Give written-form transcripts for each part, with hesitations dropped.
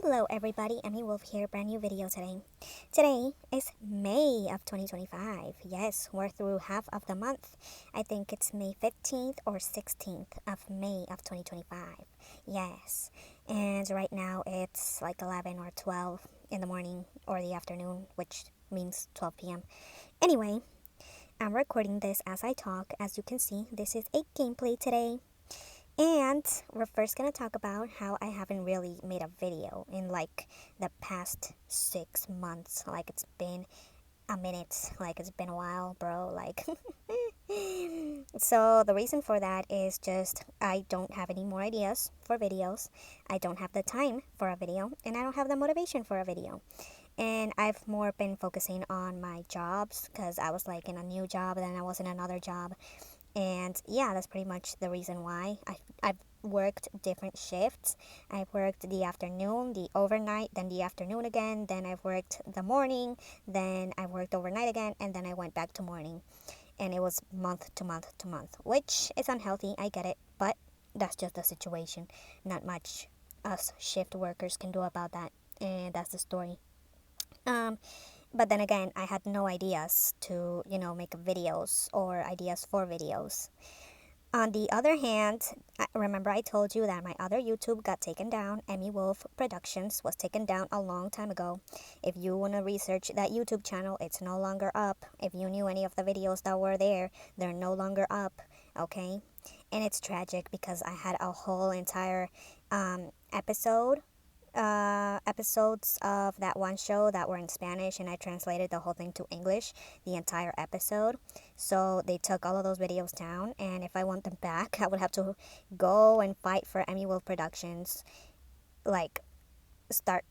Hello everybody, EmyyWolf here, brand new video today. Today is May of 2025. Yes, we're through half of the month. I think it's May 15th or 16th of May of 2025. Yes, and right now it's like 11 or 12 in the morning or the afternoon, which means 12 p.m. Anyway, I'm recording this as I talk. As you can see, this is a gameplay today. And we're first going to talk about how I haven't really made a video in like the past 6 months. Like it's been a minute, like it's been a while, bro. Like, so the reason for that is just I don't have any more ideas for videos. I don't have the time for a video, and I don't have the motivation for a video. And I've more been focusing on my jobs because I was like in a new job, then I was in another job. And yeah, that's pretty much the reason why I've worked different shifts. I've worked the afternoon, the overnight, then the afternoon again, then I've worked the morning, then I worked overnight again, and then I went back to morning. And it was month to month to month, which is unhealthy, I get it, but that's just the situation. Not much us shift workers can do about that, and that's the story. Um, but then again, I had no ideas to, make videos or ideas for videos. On the other hand, remember I told you that my other YouTube got taken down. EmyyWolf Productions was taken down a long time ago. If you want to research that YouTube channel, it's no longer up. If you knew any of the videos that were there, they're no longer up, okay? And it's tragic because I had a whole entire episodes of that one show that were in Spanish, and I translated the whole thing to English, the entire episode. So they took all of those videos down, and if I want them back, I would have to go and fight for EmyyWolf Productions, like start,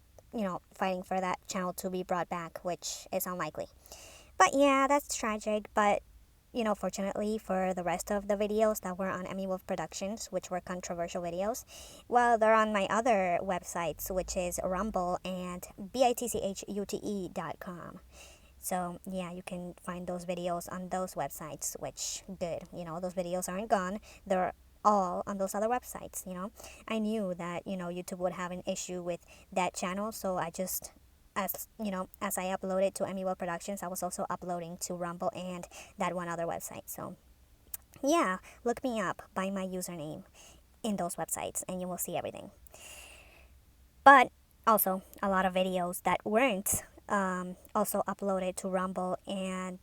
fighting for that channel to be brought back, which is unlikely. But yeah, that's tragic, but fortunately for the rest of the videos that were on EmyyWolf Productions, which were controversial videos, well, they're on my other websites, which is Rumble and bitchute.com. So yeah, you can find those videos on those websites, which good. Those videos aren't gone. They're all on those other websites. I knew that, YouTube would have an issue with that channel, so I just as I uploaded to EmyyWolf Productions, I was also uploading to Rumble and that one other website. So yeah, look me up by my username in those websites and you will see everything. But also a lot of videos that weren't also uploaded to Rumble and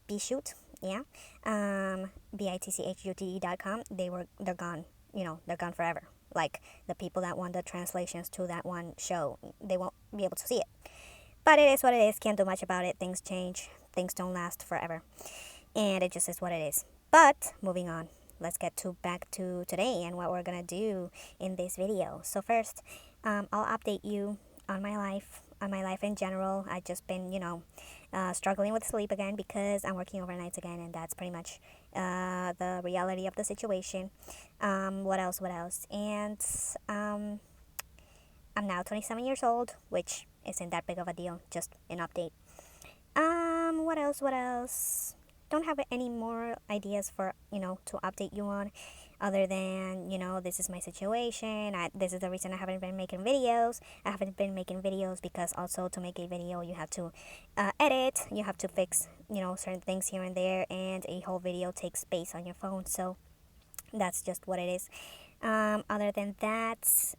BShoot, bitchute.com. They're gone. They're gone forever. Like the people that want the translations to that one show, they won't be able to see it. But it is what it is. Can't do much about it. Things change. Things don't last forever. And it just is what it is. But moving on. Let's get back to today and what we're going to do in this video. So first, I'll update you on my life in general. I've just been, struggling with sleep again because I'm working overnights again, and that's pretty much the reality of the situation. What else? And I'm now 27 years old, which isn't that big of a deal, just an update. What else? Don't have any more ideas for, to update you on, other than, this is my situation. This is the reason I haven't been making videos. I haven't been making videos because also to make a video, you have to edit, you have to fix, certain things here and there, and a whole video takes space on your phone. So that's just what it is. Other than that,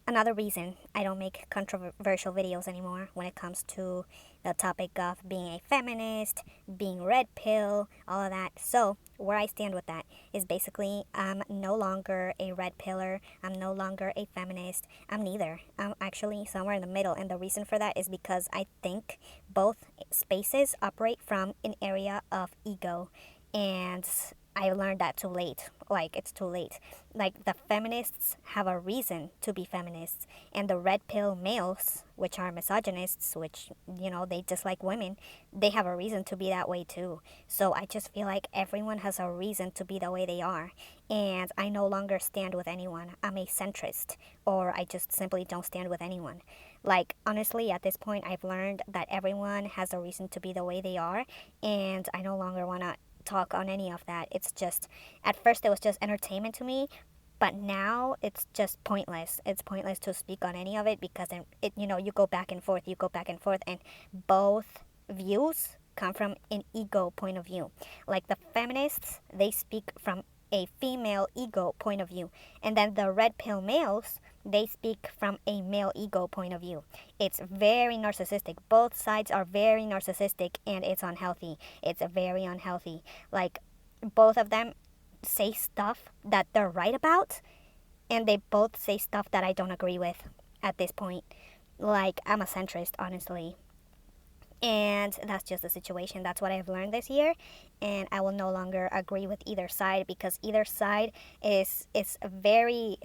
another reason I don't make controversial videos anymore when it comes to the topic of being a feminist, being red pill, all of that. So where I stand with that is basically I'm no longer a red pillar. I'm no longer a feminist. I'm neither. I'm actually somewhere in the middle. And the reason for that is because I think both spaces operate from an area of ego. And I learned that too late. Like, it's too late. Like, the feminists have a reason to be feminists, and the red pill males, which are misogynists, which, they dislike women, they have a reason to be that way too. So I just feel like everyone has a reason to be the way they are, and I no longer stand with anyone. I'm a centrist, or I just simply don't stand with anyone. Like, honestly, at this point, I've learned that everyone has a reason to be the way they are, and I no longer want to talk on any of that. It's just, at first it was just entertainment to me, But now it's just pointless. It's pointless to speak on any of it because you go back and forth, and both views come from an ego point of view. Like the feminists, they speak from a female ego point of view, and then the red pill males, they speak from a male ego point of view. It's very narcissistic. Both sides are very narcissistic, and it's unhealthy. It's very unhealthy. Like, both of them say stuff that they're right about, and they both say stuff that I don't agree with at this point. Like, I'm a centrist, honestly. And that's just the situation. That's what I've learned this year, and I will no longer agree with either side because either side is very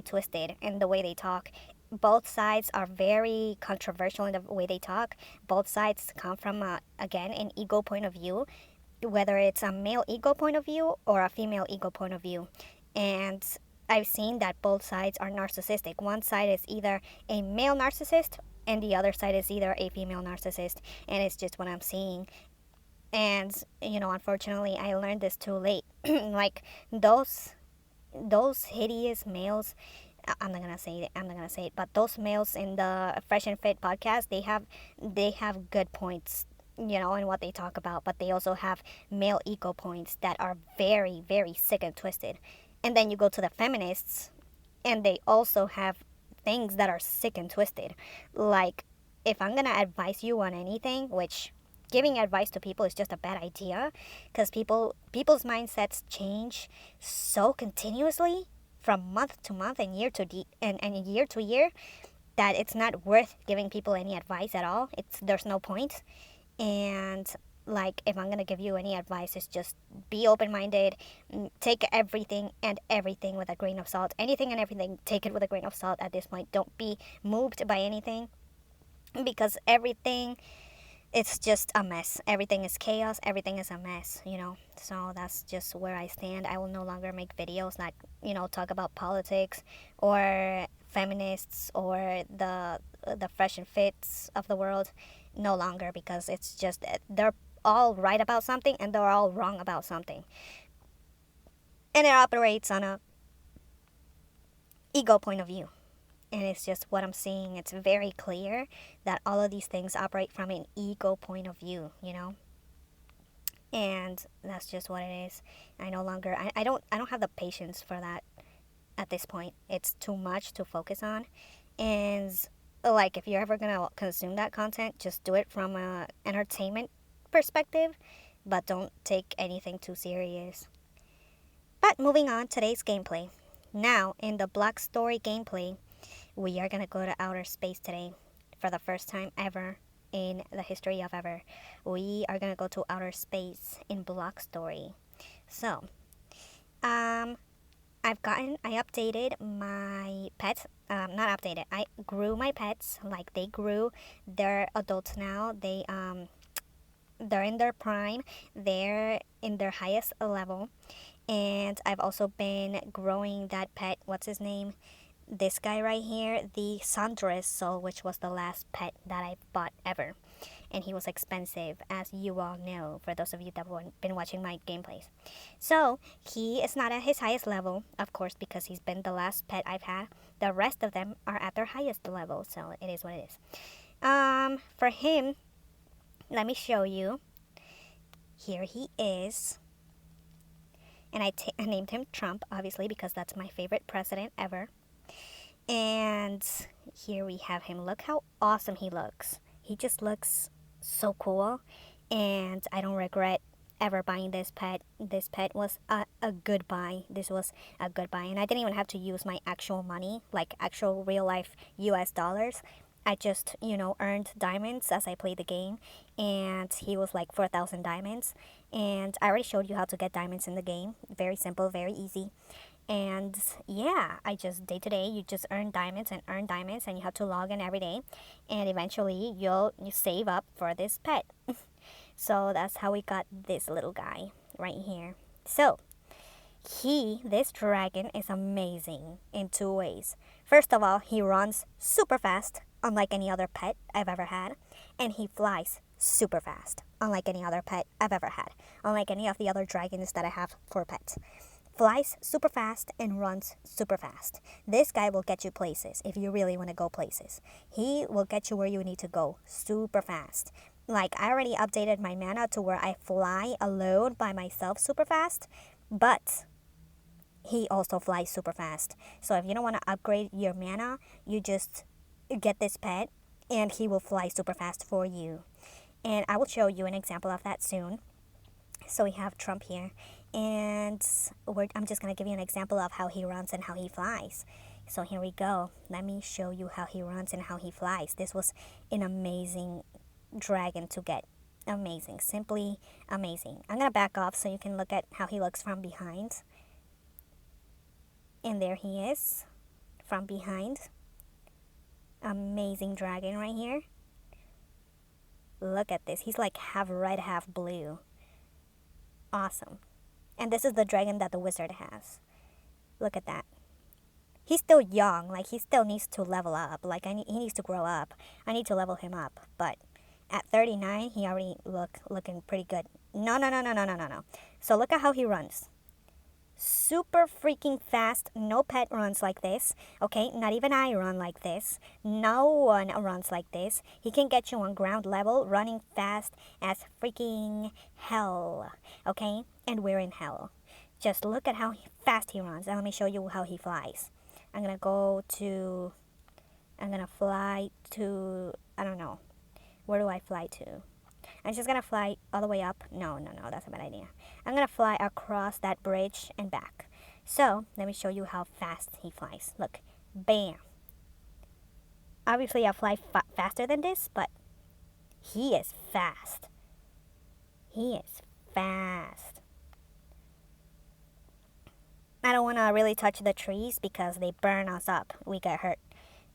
twisted in the way they talk. Both sides are very controversial in the way they talk. Both sides come from again, an ego point of view, whether it's a male ego point of view or a female ego point of view. And I've seen that both sides are narcissistic. One side is either a male narcissist and the other side is either a female narcissist, and it's just what I'm seeing. And unfortunately, I learned this too late. Like, those hideous males, I'm not gonna say it. But those males in the Fresh and Fit podcast, they have good points, in what they talk about. But they also have male ego points that are very, very sick and twisted. And then you go to the feminists, and they also have things that are sick and twisted. Like, if I'm gonna advise you on anything, which giving advice to people is just a bad idea, because people's mindsets change so continuously from month to month and and year to year, that it's not worth giving people any advice at all. There's no point. And like, if I'm gonna give you any advice, it's just be open-minded, take everything with a grain of salt. Anything and everything, take it with a grain of salt at this point. Don't be moved by anything, because everything, it's just a mess. Everything is chaos. Everything is a mess, So that's just where I stand. I will no longer make videos that, talk about politics or feminists or the fresh and fits of the world. No longer, because it's just, they're all right about something and they're all wrong about something. And it operates on a ego point of view. And it's just what I'm seeing. It's very clear that all of these things operate from an ego point of view, And that's just what it is. I no longer, I don't have the patience for that at this point. It's too much to focus on. And like, if you're ever gonna consume that content, just do it from a entertainment perspective, but don't take anything too serious. But moving on, today's gameplay. Now, in the BlockStory gameplay, we are gonna go to outer space today for the first time ever in the history of ever. We are gonna go to outer space in BlockStory. So, I updated my pets. Not updated. I grew my pets. Like, they grew. They're adults now. They're in their prime. They're in their highest level. And I've also been growing that pet. What's his name? This guy right here, the Sundress Soul, which was the last pet that I bought ever. And he was expensive, as you all know, for those of you that have been watching my gameplays. So, he is not at his highest level, of course, because he's been the last pet I've had. The rest of them are at their highest level, so it is what it is. For him, let me show you. Here he is. And I named him Trump, obviously, because that's my favorite president ever. And here we have him. Look how awesome he looks. He just looks so cool. And I don't regret ever buying this pet. This pet was a good buy. This was a good buy. And I didn't even have to use my actual money, like actual real life US dollars. I just, earned diamonds as I played the game. And he was like 4,000 diamonds. And I already showed you how to get diamonds in the game. Very simple, very easy. And yeah, I just day to day, you just earn diamonds, and you have to log in every day. And eventually you save up for this pet. So that's how we got this little guy right here. So this dragon is amazing in two ways. First of all, he runs super fast, unlike any other pet I've ever had. And he flies super fast, unlike any other pet I've ever had. Unlike any of the other dragons that I have for pets. flies super fast and runs super fast. This guy will get you places if you really want to go places. He will get you where you need to go super fast. Like, I already updated my mana to where I fly alone by myself super fast, but he also flies super fast. So if you don't want to upgrade your mana, you just get this pet and he will fly super fast for you. And I will show you an example of that soon. So we have Trump here, and I'm just going to give you an example of how he runs and how he flies. So here we go. Let me show you how he runs and how he flies. This was an amazing dragon to get. Amazing. Simply amazing. I'm going to back off so you can look at how he looks from behind. And there he is from behind. Amazing dragon right here. Look at this. He's like half red, half blue. Awesome. And this is the dragon that the wizard has. Look at that. He's still young. Like, he still needs to level up. Like, he needs to grow up. I need to level him up. But at 39, he already looking pretty good. No. So look at how he runs. Super freaking fast. No pet runs like this. Okay, not even I run like this. No one runs like this. He can get you on ground level running fast as freaking hell. Okay, and we're in hell. Just look at how fast he runs. And let me show you how he flies. I'm gonna fly to, I don't know. Where do I fly to? I'm just gonna fly all the way up. No, that's a bad idea. I'm gonna fly across that bridge and back. So let me show you how fast he flies. Look, bam. Obviously I fly faster than this, but he is fast. He is fast. I don't want to really touch the trees because they burn us up. We get hurt.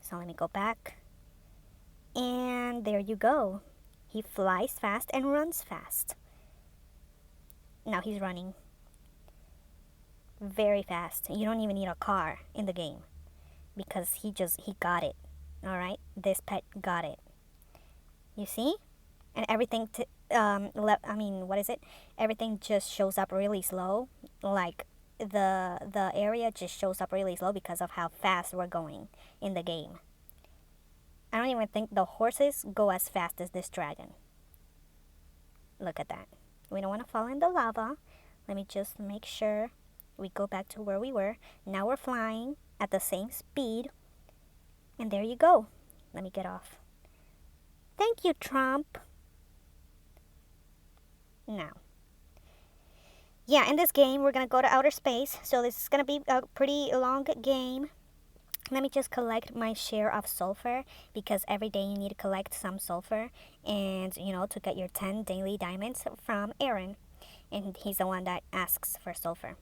So let me go back. And there you go. He flies fast and runs fast. Now he's running very fast. You don't even need a car in the game because he got it. All right, this pet got it. You see? And everything everything just shows up really slow. Like, the area just shows up really slow because of how fast we're going in the game. I don't even think the horses go as fast as this dragon. Look at that. We don't want to fall in the lava. Let me just make sure we go back to where we were. Now we're flying at the same speed. And there you go. Let me get off. Thank you, Trump. Now. Yeah, in this game, we're going to go to outer space. So this is going to be a pretty long game. Let me just collect my share of sulfur because every day you need to collect some sulfur and, to get your 10 daily diamonds from Aaron. And he's the one that asks for sulfur.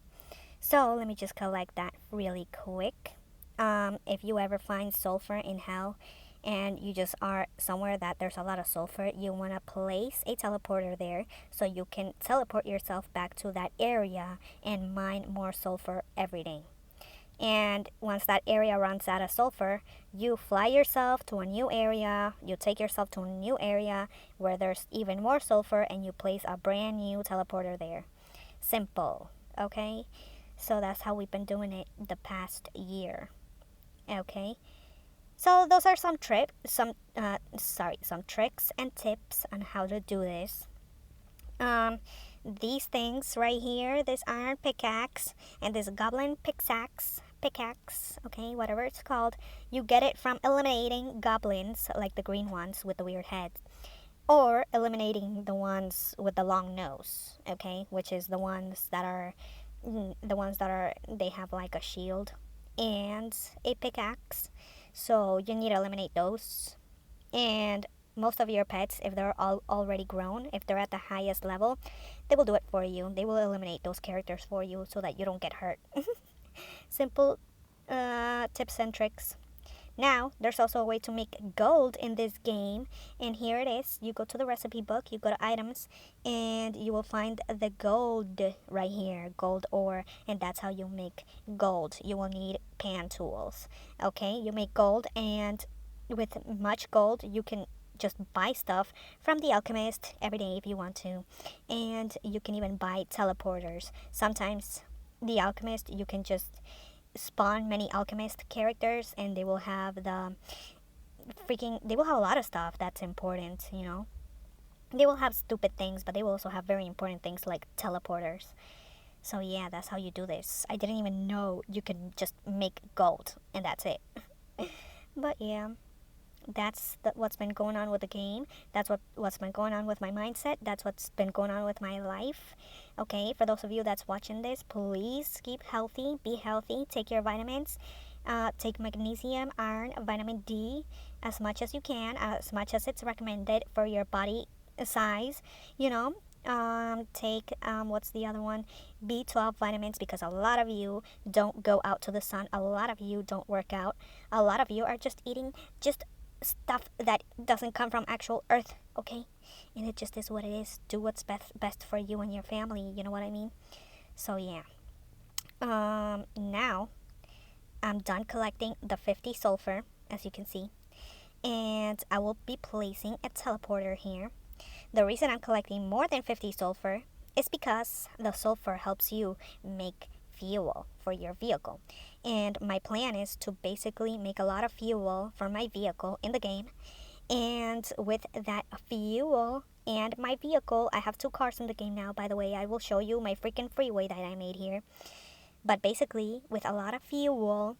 So let me just collect that really quick. If you ever find sulfur in hell and you just are somewhere that there's a lot of sulfur, you want to place a teleporter there so you can teleport yourself back to that area and mine more sulfur every day. And once that area runs out of sulfur, you fly yourself to a new area, you take yourself to a new area where there's even more sulfur and you place a brand new teleporter there. Simple, okay? So that's how we've been doing it the past year, okay? So those are some tricks and tips on how to do this. These things right here, this iron pickaxe and this goblin pickaxe, okay, whatever it's called, you get it from eliminating goblins, like the green ones with the weird heads, or eliminating the ones with the long nose, okay, which is the ones that are they have like a shield and a pickaxe. So you need to eliminate those. And most of your pets, if they're already grown, if they're at the highest level, they will do it for you. They will eliminate those characters for you so that you don't get hurt. Simple tips and tricks. Now, there's also a way to make gold in this game, and here it is. You go to the recipe book, you go to items, and you will find the gold right here, gold ore, and that's how you make gold. You will need pan tools, okay? You make gold, and with much gold, you can just buy stuff from the alchemist every day if you want to, and you can even buy teleporters. Sometimes the alchemist, you can just spawn many alchemist characters, and they will have they will have a lot of stuff that's important, you know. They will have stupid things, but they will also have very important things like teleporters. So yeah, that's how you do this. I didn't even know you can just make gold and that's it. But yeah, what's been going on with the game. That's what's been going on with my mindset. That's what's been going on with my life. Okay, for those of you that's watching this, please keep healthy, be healthy, take your vitamins, take magnesium, iron, vitamin D as much as you can, as much as it's recommended for your body size, you know. Take what's the other one, B12 vitamins, because a lot of you don't go out to the sun, a lot of you don't work out, a lot of you are just eating just stuff that doesn't come from actual earth, okay? And it just is what it is. Do what's best for you and your family, you know what I mean? So yeah, now I'm done collecting the 50 sulfur, as you can see, and I will be placing a teleporter here. The reason I'm collecting more than 50 sulfur is because the sulfur helps you make fuel for your vehicle. And my plan is to basically make a lot of fuel for my vehicle in the game. And with that fuel and my vehicle, I have 2 cars in the game now, by the way. I will show you my freaking freeway that I made here. But basically, with a lot of fuel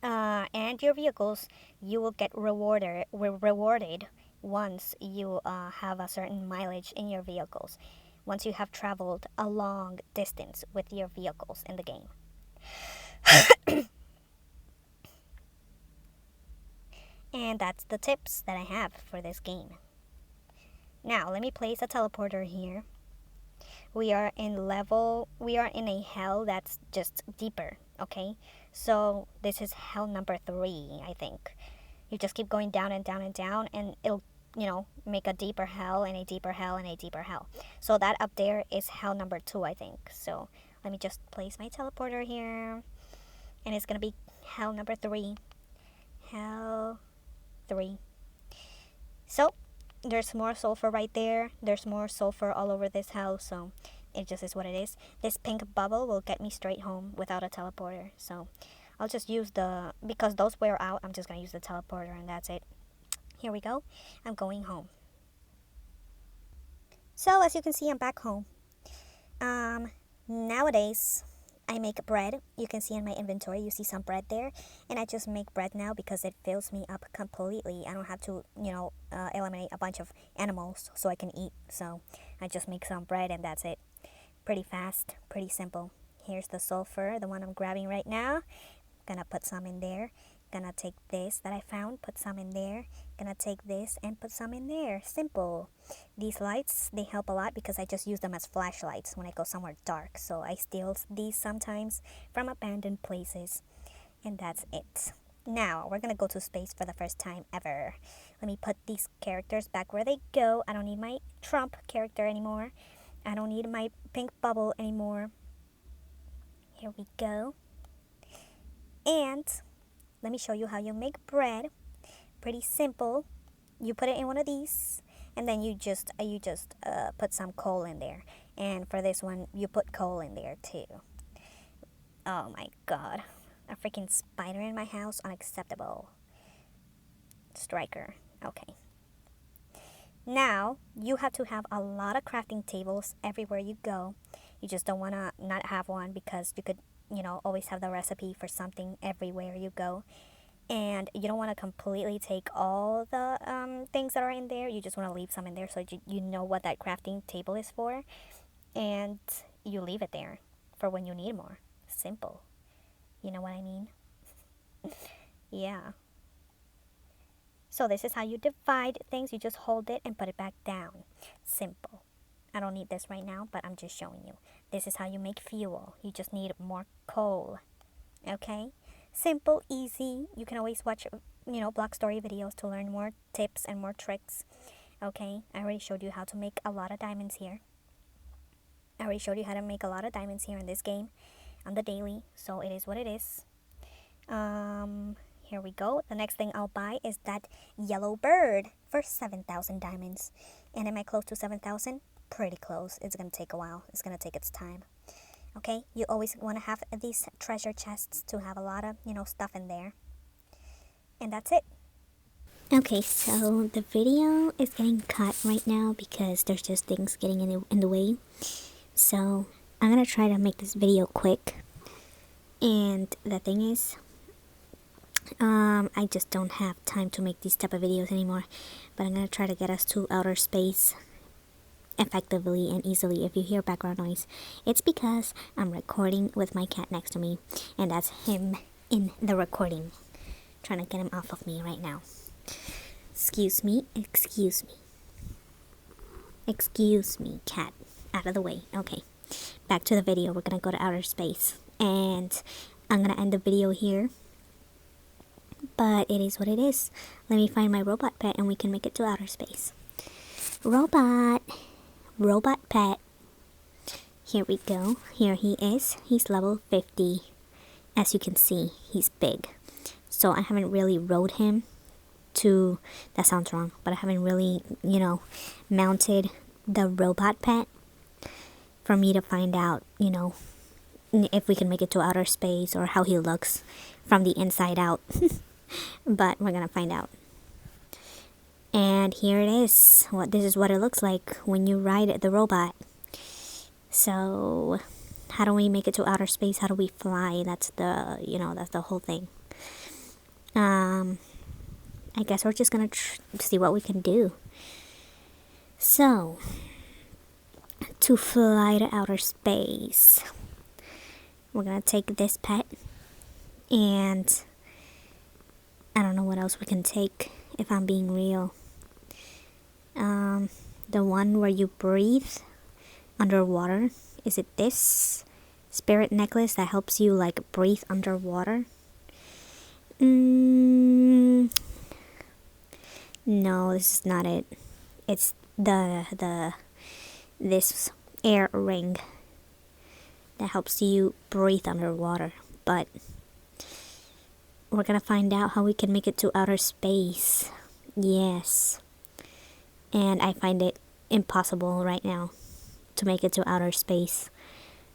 and your vehicles, you will get rewarded once you have a certain mileage in your vehicles, once you have traveled a long distance with your vehicles in the game. And that's the tips that I have for this game. Now, let me place a teleporter here. We are in a hell that's just deeper, okay? So this is hell number 3, I think. You just keep going down and down and down, and it'll, make a deeper hell and a deeper hell and a deeper hell. So that up there is hell number 2, I think. So let me just place my teleporter here, and it's gonna be hell number 3. Hell 3. So there's more sulfur right there. There's more sulfur all over this house, so it just is what it is. This pink bubble will get me straight home without a teleporter. So I'll just use because those wear out, I'm just going to use the teleporter and that's it. Here we go. I'm going home. So as you can see, I'm back home. Nowadays, I make bread. You can see in my inventory, you see some bread there. And I just make bread now because it fills me up completely. I don't have to, eliminate a bunch of animals so I can eat. So I just make some bread and that's it. Pretty fast, pretty simple. Here's the sulfur, the one I'm grabbing right now. Gonna put some in there. Gonna take this that I found, put some in there. Gonna take this and put some in there. Simple. These lights, they help a lot because I just use them as flashlights when I go somewhere dark. So I steal these sometimes from abandoned places. And that's it. Now, we're gonna go to space for the first time ever. Let me put these characters back where they go. I don't need my Trump character anymore. I don't need my pink bubble anymore. Here we go. And let me show you how you make bread. Pretty simple. You put it in one of these, and then you just put some coal in there. And for this one, you put coal in there too. Oh my god. A freaking spider in my house? Unacceptable. Striker. Okay. Now, you have to have a lot of crafting tables everywhere you go. You just don't want to not have one because you could, always have the recipe for something everywhere you go. And you don't want to completely take all the things that are in there. You just want to leave some in there so you know what that crafting table is for. And you leave it there for when you need more. Simple. You know what I mean? Yeah. So this is how you divide things. You just hold it and put it back down. Simple. I don't need this right now, but I'm just showing you. This is how you make fuel. You just need more coal. Okay? Simple, easy. You can always watch, BlockStory videos to learn more tips and more tricks. Okay? I already showed you how to make a lot of diamonds here. I already showed you how to make a lot of diamonds here in this game on the daily. So it is what it is. Here we go. The next thing I'll buy is that yellow bird for 7,000 diamonds. And am I close to 7,000? Pretty close. It's going to take a while. It's going to take its time. Okay, you always want to have these treasure chests to have a lot of, stuff in there. And that's it. Okay, so the video is getting cut right now because there's just things getting in the way. So I'm gonna try to make this video quick. And the thing is, I just don't have time to make these type of videos anymore. But I'm gonna try to get us to outer space effectively and easily. If you hear background noise, it's because I'm recording with my cat next to me, and that's him in the recording, trying to get him off of me right now. Excuse me, cat, out of the way. Okay, back to the video. We're gonna go to outer space, and I'm gonna end the video here, but it is what it is. Let me find my robot pet and we can make it to outer space. Robot pet. Here we go. Here he is. He's level 50. As you can see, he's big. So I haven't really rode him to, that sounds wrong, but I haven't really, mounted the robot pet for me to find out, if we can make it to outer space or how he looks from the inside out. But we're gonna find out. And here it is. This is what it looks like when you ride the robot. So how do we make it to outer space? How do we fly? That's the whole thing. I guess we're just gonna see what we can do. So, to fly to outer space, we're gonna take this pet, and I don't know what else we can take, if I'm being real. The one where you breathe underwater. Is it this spirit necklace that helps you breathe underwater? No, this is not it. It's this air ring that helps you breathe underwater. But we're gonna find out how we can make it to outer space. Yes. And I find it impossible right now to make it to outer space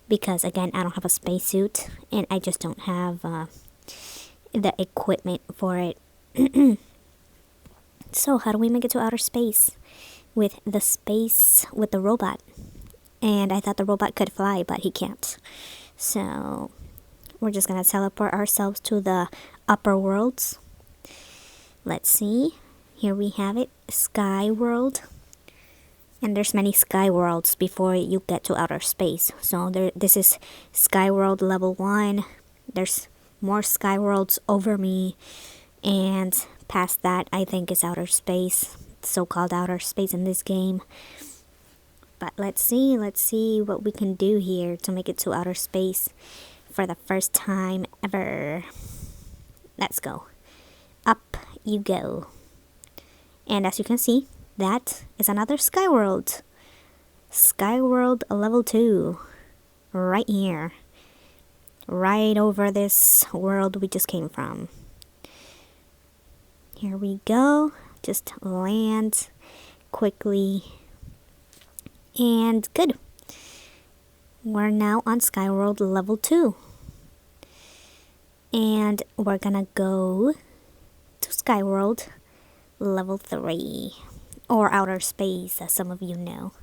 because, again, I don't have a spacesuit and I just don't have the equipment for it. So how do we make it to outer space with the robot? And I thought the robot could fly, but he can't. So we're just gonna teleport ourselves to the upper worlds. Let's see. Here we have it, Sky World. And there's many Sky Worlds before you get to outer space. So this is Sky World level 1. There's more Sky Worlds over me. And past that, I think, is outer space. So-called outer space in this game. But let's see what we can do here to make it to outer space for the first time ever. Let's go. Up you go. And as you can see, that is another Sky World. Sky World level 2. Right here. Right over this world we just came from. Here we go. Just land quickly. And good. We're now on Sky World level 2. And we're gonna go to Sky World level 3. Or outer space, as some of you know.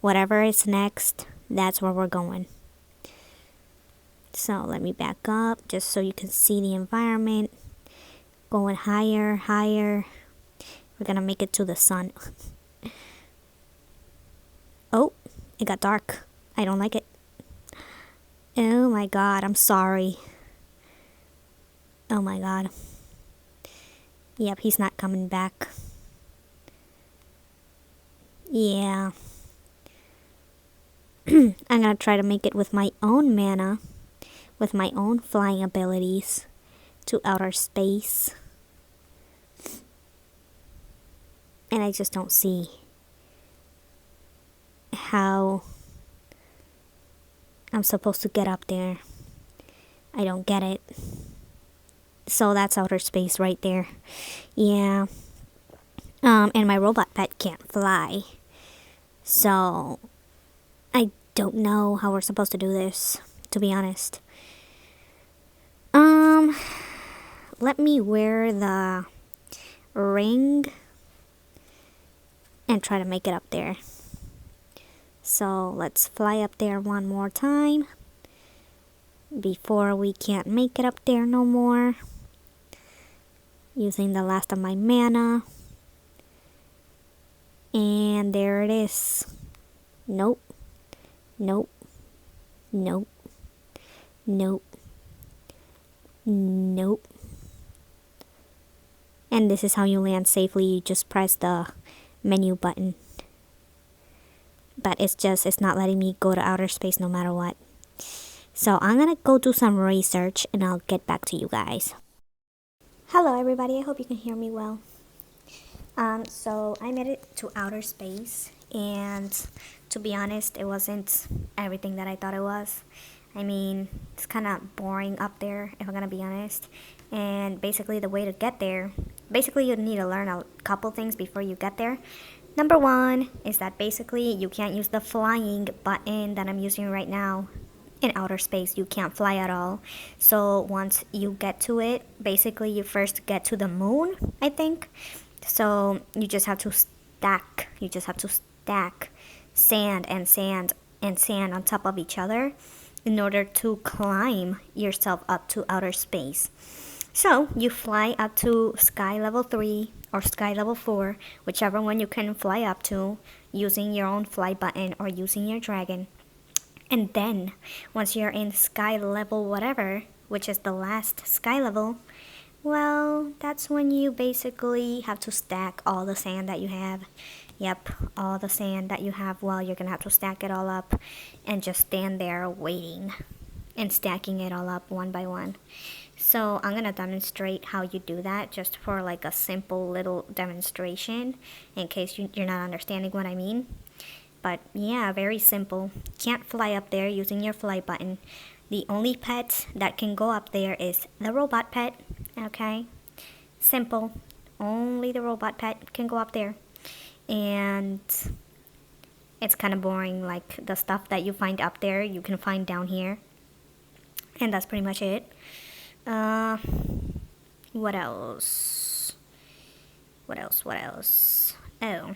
Whatever is next, that's where we're going. So let me back up just so you can see the environment. Going higher. We're gonna make it to the sun. Oh, it got dark. I don't like it. Oh my god, I'm sorry. Oh my god. Yep, he's not coming back. Yeah. I'm gonna try to make it with my own mana, with my own flying abilities, to outer space. And I just don't see how I'm supposed to get up there. I don't get it. So that's outer space right there. Yeah. And my robot pet can't fly. So I don't know how we're supposed to do this, to be honest. Let me wear the ring and try to make it up there. So let's fly up there one more time before we can't make it up there no more. Using the last of my mana. And there it is. Nope. Nope. Nope. Nope. Nope. And this is how you land safely. You just press the menu button. But it's not letting me go to outer space no matter what. So I'm gonna go do some research and I'll get back to you guys. Hello everybody, I hope you can hear me well. So I made it to outer space, and to be honest, it wasn't everything that I thought it was. I mean, it's kind of boring up there, if I'm gonna be honest. And basically the way to get there, basically you need to learn a couple things before you get there. Number one is that basically you can't use the flying button that I'm using right now. In outer space, you can't fly at all. So once you get to it, basically you first get to the moon, I think. So you just have to stack. You just have to stack sand and sand and sand on top of each other in order to climb yourself up to outer space. So you fly up to sky level 3 or sky level 4, whichever one you can fly up to, using your own fly button or using your dragon. And then, once you're in sky level whatever, which is the last sky level, well, that's when you basically have to stack all the sand that you have. Yep, all the sand that you have. Well, you're gonna have to stack it all up and just stand there waiting and stacking it all up one by one. So I'm gonna demonstrate how you do that, just for like a simple little demonstration in case you're not understanding what I mean. But yeah, very simple. Can't fly up there using your fly button. The only pet that can go up there is the robot pet. Okay, simple. Only the robot pet can go up there. And it's kind of boring, like the stuff that you find up there you can find down here. And that's pretty much it. What else? What else? Oh.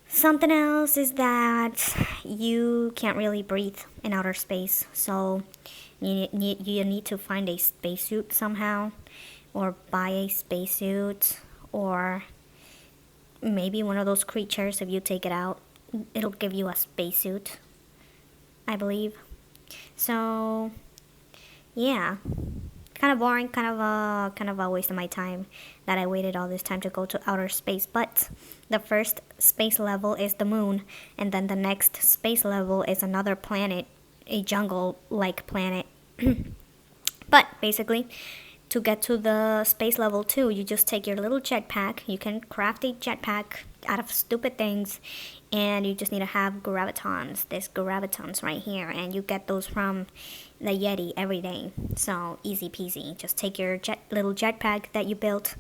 Something else is that you can't really breathe in outer space, so you need to find a spacesuit somehow, or buy a spacesuit, or maybe one of those creatures, if you take it out, it'll give you a spacesuit, I believe. So, yeah. Kind of boring, kind of a waste of my time that I waited all this time to go to outer space. But the first space level is the moon, and then the next space level is another planet, a jungle-like planet. But basically, to get to the space level 2, you just take your little jetpack. You can craft a jetpack out of stupid things, and you just need to have gravitons. There's gravitons right here, and you get those from the Yeti every day. So easy peasy. Just take your little jetpack that you built,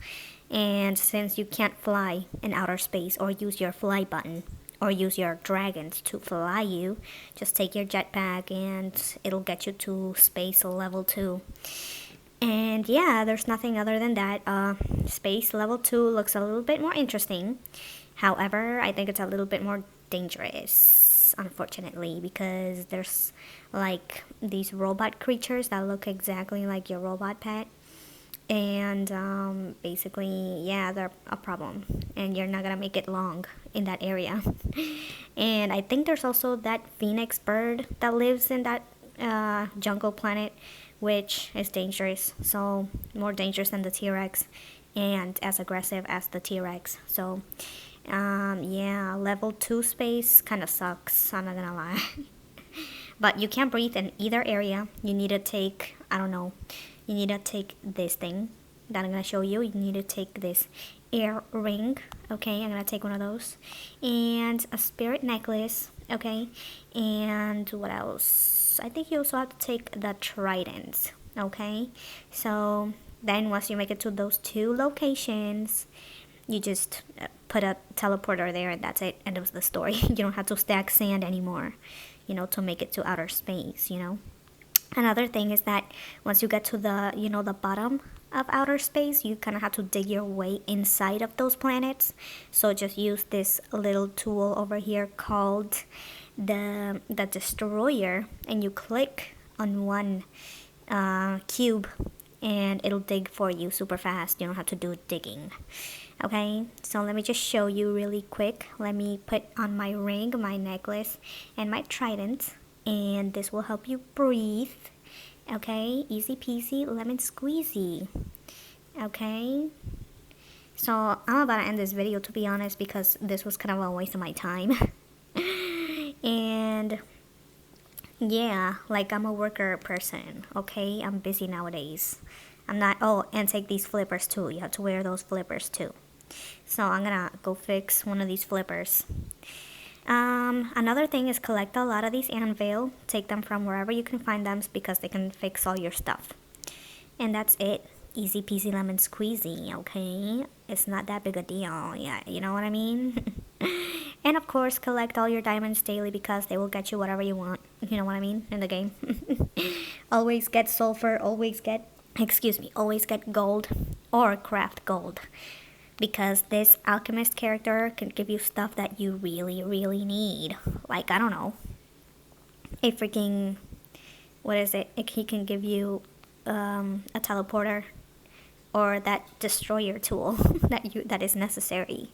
and since you can't fly in outer space or use your fly button or use your dragons to fly you, just take your jetpack and it'll get you to space level 2. And yeah, there's nothing other than that. Space level 2 looks a little bit more interesting. However, I think it's a little bit more dangerous, unfortunately, because there's like these robot creatures that look exactly like your robot pet. And basically, yeah, they're a problem, and you're not gonna make it long in that area. And I think there's also that phoenix bird that lives in that jungle planet, which is dangerous, so more dangerous than the T-Rex and as aggressive as the T-Rex. So yeah, level 2 space kind of sucks, I'm not gonna lie. But you can't breathe in either area. You need to take, I don't know, you need to take this thing that I'm gonna show you. You need to take this air ring. Okay, I'm gonna take one of those, and a spirit necklace. Okay, and what else? I think you also have to take the tridents. Okay, so then once you make it to those 2 locations, you just put a teleporter there and that's it. End of the story. You don't have to stack sand anymore, you know, to make it to outer space, you know. Another thing is that once you get to the, you know, the bottom of outer space, you kind of have to dig your way inside of those planets. So just use this little tool over here called the destroyer, and you click on one cube and it'll dig for you super fast. You don't have to do digging. Okay, so let me just show you really quick. Let me put on my ring, my necklace, and my trident, and this will help you breathe. Okay, easy peasy lemon squeezy. Okay, so I'm about to end this video, to be honest, because this was kind of a waste of my time. And yeah, like, I'm a worker person, okay? I'm busy nowadays. I'm not, oh, and take these flippers too. You have to wear those flippers too. So I'm gonna go fix one of these flippers. Another thing is collect a lot of these anvil. Take them from wherever you can find them because they can fix all your stuff. And that's it. Easy peasy lemon squeezy, okay? It's not that big a deal, yeah, you know what I mean? And of course, collect all your diamonds daily because they will get you whatever you want, you know what I mean, in the game. Always get sulfur, always get gold or craft gold. Because this alchemist character can give you stuff that you really, really need. Like, I don't know, a freaking, what is it? He can give you a teleporter or that destroyer tool that is necessary.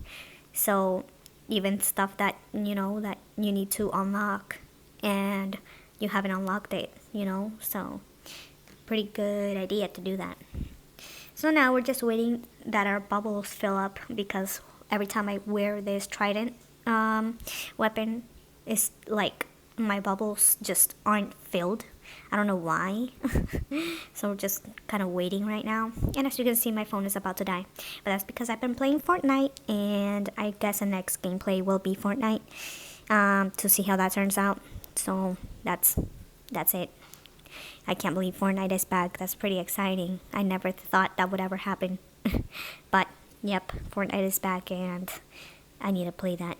So even stuff that, you know, that you need to unlock and you haven't unlocked it, you know, so pretty good idea to do that. So now we're just waiting that our bubbles fill up, because every time I wear this trident weapon, it's like my bubbles just aren't filled. I don't know why. So we're just kind of waiting right now. And as you can see, my phone is about to die. But that's because I've been playing Fortnite, and I guess the next gameplay will be Fortnite, to see how that turns out. So that's it. I can't believe Fortnite is back. That's pretty exciting. I never thought that would ever happen. But, yep, Fortnite is back and I need to play that.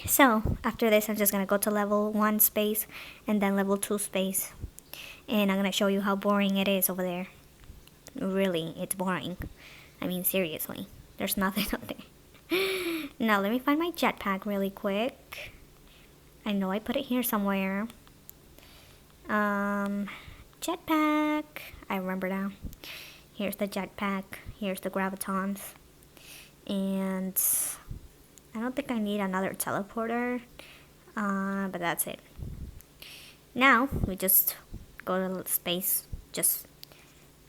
So, after this, I'm just going to go to level 1 space and then level 2 space. And I'm going to show you how boring it is over there. Really, it's boring. I mean, seriously. There's nothing up there. Now, let me find my jetpack really quick. I know I put it here somewhere. Jetpack. I remember now. Here's the jetpack. Here's the gravitons. And I don't think I need another teleporter. But that's it. Now we just go to space. Just,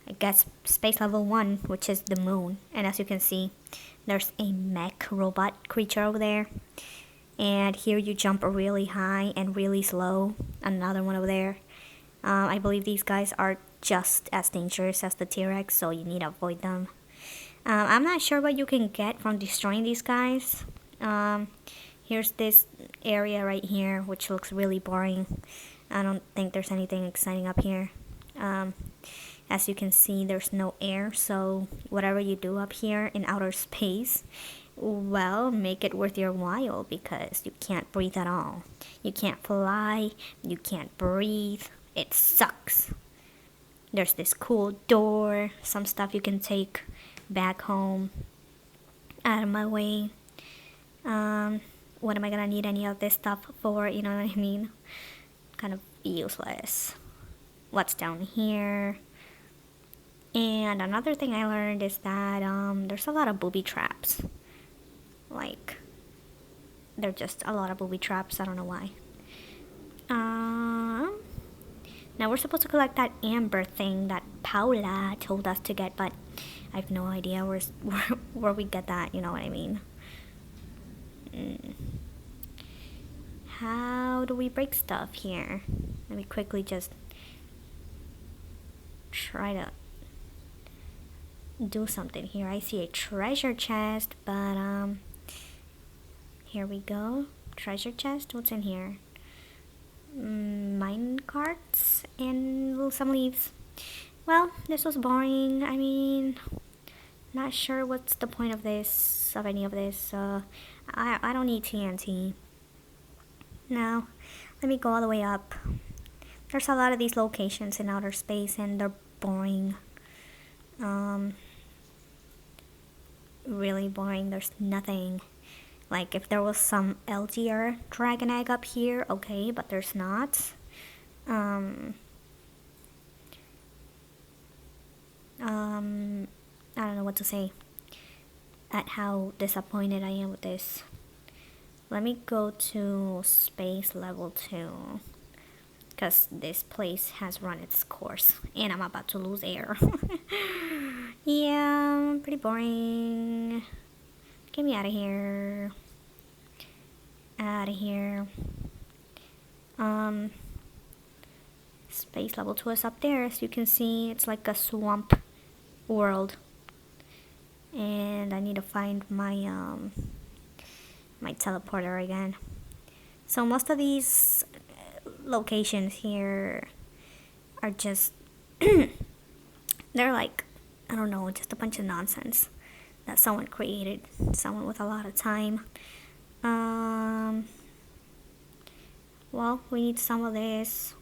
I guess, space level 1, which is the moon. And as you can see, there's a mech robot creature over there. And here you jump really high and really slow. Another one over there. I believe these guys are just as dangerous as the T-Rex, so you need to avoid them. I'm not sure what you can get from destroying these guys. Here's this area right here, which looks really boring. I don't think there's anything exciting up here. As you can see, there's no air, so whatever you do up here in outer space, well, make it worth your while, because you can't breathe at all. You can't fly, you can't breathe. It sucks. There's this cool door, some stuff you can take back home. Out of my way. What am I gonna need any of this stuff for? You know what I mean? Kind of useless. What's down here? And another thing I learned is that there's a lot of booby traps. Like, they're just a lot of booby traps. I don't know why. Now we're supposed to collect that amber thing that Paula told us to get, but I have no idea where we get that, you know what I mean? How do we break stuff here? Let me quickly just try to do something here. I see a treasure chest, but here we go. Treasure chest, what's in here? Mine carts and some leaves. Well, this was boring. I mean, Not sure what's the point of this, of any of this. I don't need TNT. Now, let me go all the way up. There's a lot of these locations in outer space and they're boring. Really boring. There's nothing. Like if there was some LGR dragon egg up here, okay, but there's not. I don't know what to say at how disappointed I am with this. Let me go to space level 2 because this place has run its course and I'm about to lose air. Yeah, pretty boring. Get me out of here. Out of here. Space level 2 is up there. As you can see, it's like a swamp world. And I need to find my my teleporter again. So most of these locations here are just they're like, I don't know, just a bunch of nonsense that someone created, someone with a lot of time. Well, we need some of this.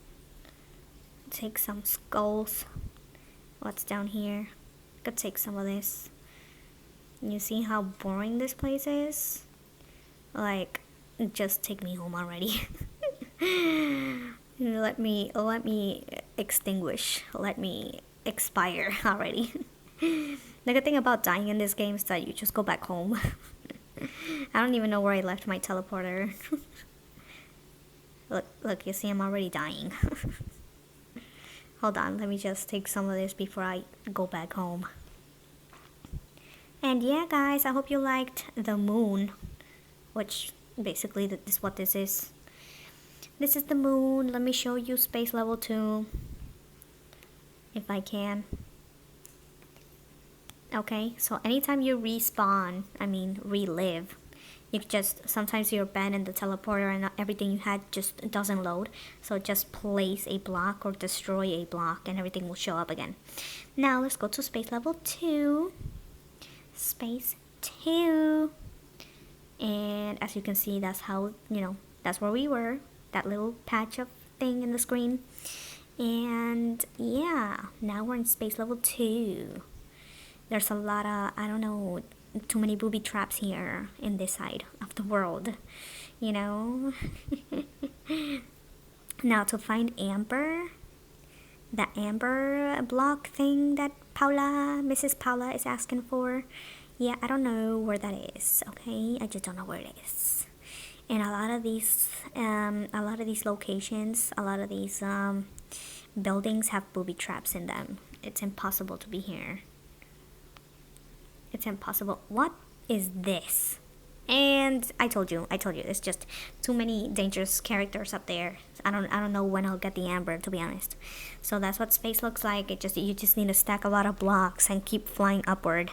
Take some skulls. What's down here? Could take some of this. You see how boring this place is? Like, just take me home already. Let me extinguish. Let me expire already. The good thing about dying in this game is that you just go back home. I don't even know where I left my teleporter. Look, you see I'm already dying. Hold on, let me just take some of this before I go back home. And yeah, guys, I hope you liked the moon, which basically is what this is. This is the moon. Let me show you space level 2, if I can. Okay, so anytime you respawn, relive, you just, sometimes you're banned in the teleporter and everything you had just doesn't load. So just place a block or destroy a block and everything will show up again. Now let's go to space level 2. Space 2. And as you can see, that's how, that's where we were. That little patch of thing in the screen. And yeah, now we're in space level 2. There's a lot of, I don't know, too many booby traps here in this side of the world, Now to find amber, the amber block thing that Mrs. Paula is asking for. Yeah, I don't know where that is, okay? I just don't know where it is. And a lot of these locations, a lot of these buildings have booby traps in them. It's impossible to be here. It's impossible. What is this? And I told you, it's just too many dangerous characters up there. I don't know when I'll get the amber, to be honest. So that's what space looks like. You just need to stack a lot of blocks and keep flying upward.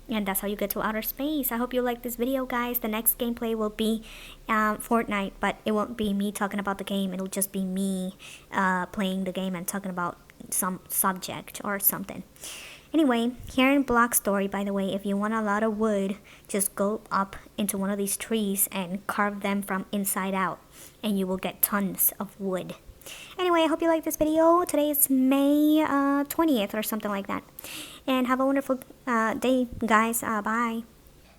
And that's how you get to outer space. I hope you like this video, guys. The next gameplay will be Fortnite, but it won't be me talking about the game. It'll just be me playing the game and talking about some subject or something. Anyway, here in BlockStory, by the way, if you want a lot of wood, just go up into one of these trees and carve them from inside out, and you will get tons of wood. Anyway, I hope you like this video. Today is May 20th or something like that. And have a wonderful day, guys. Bye.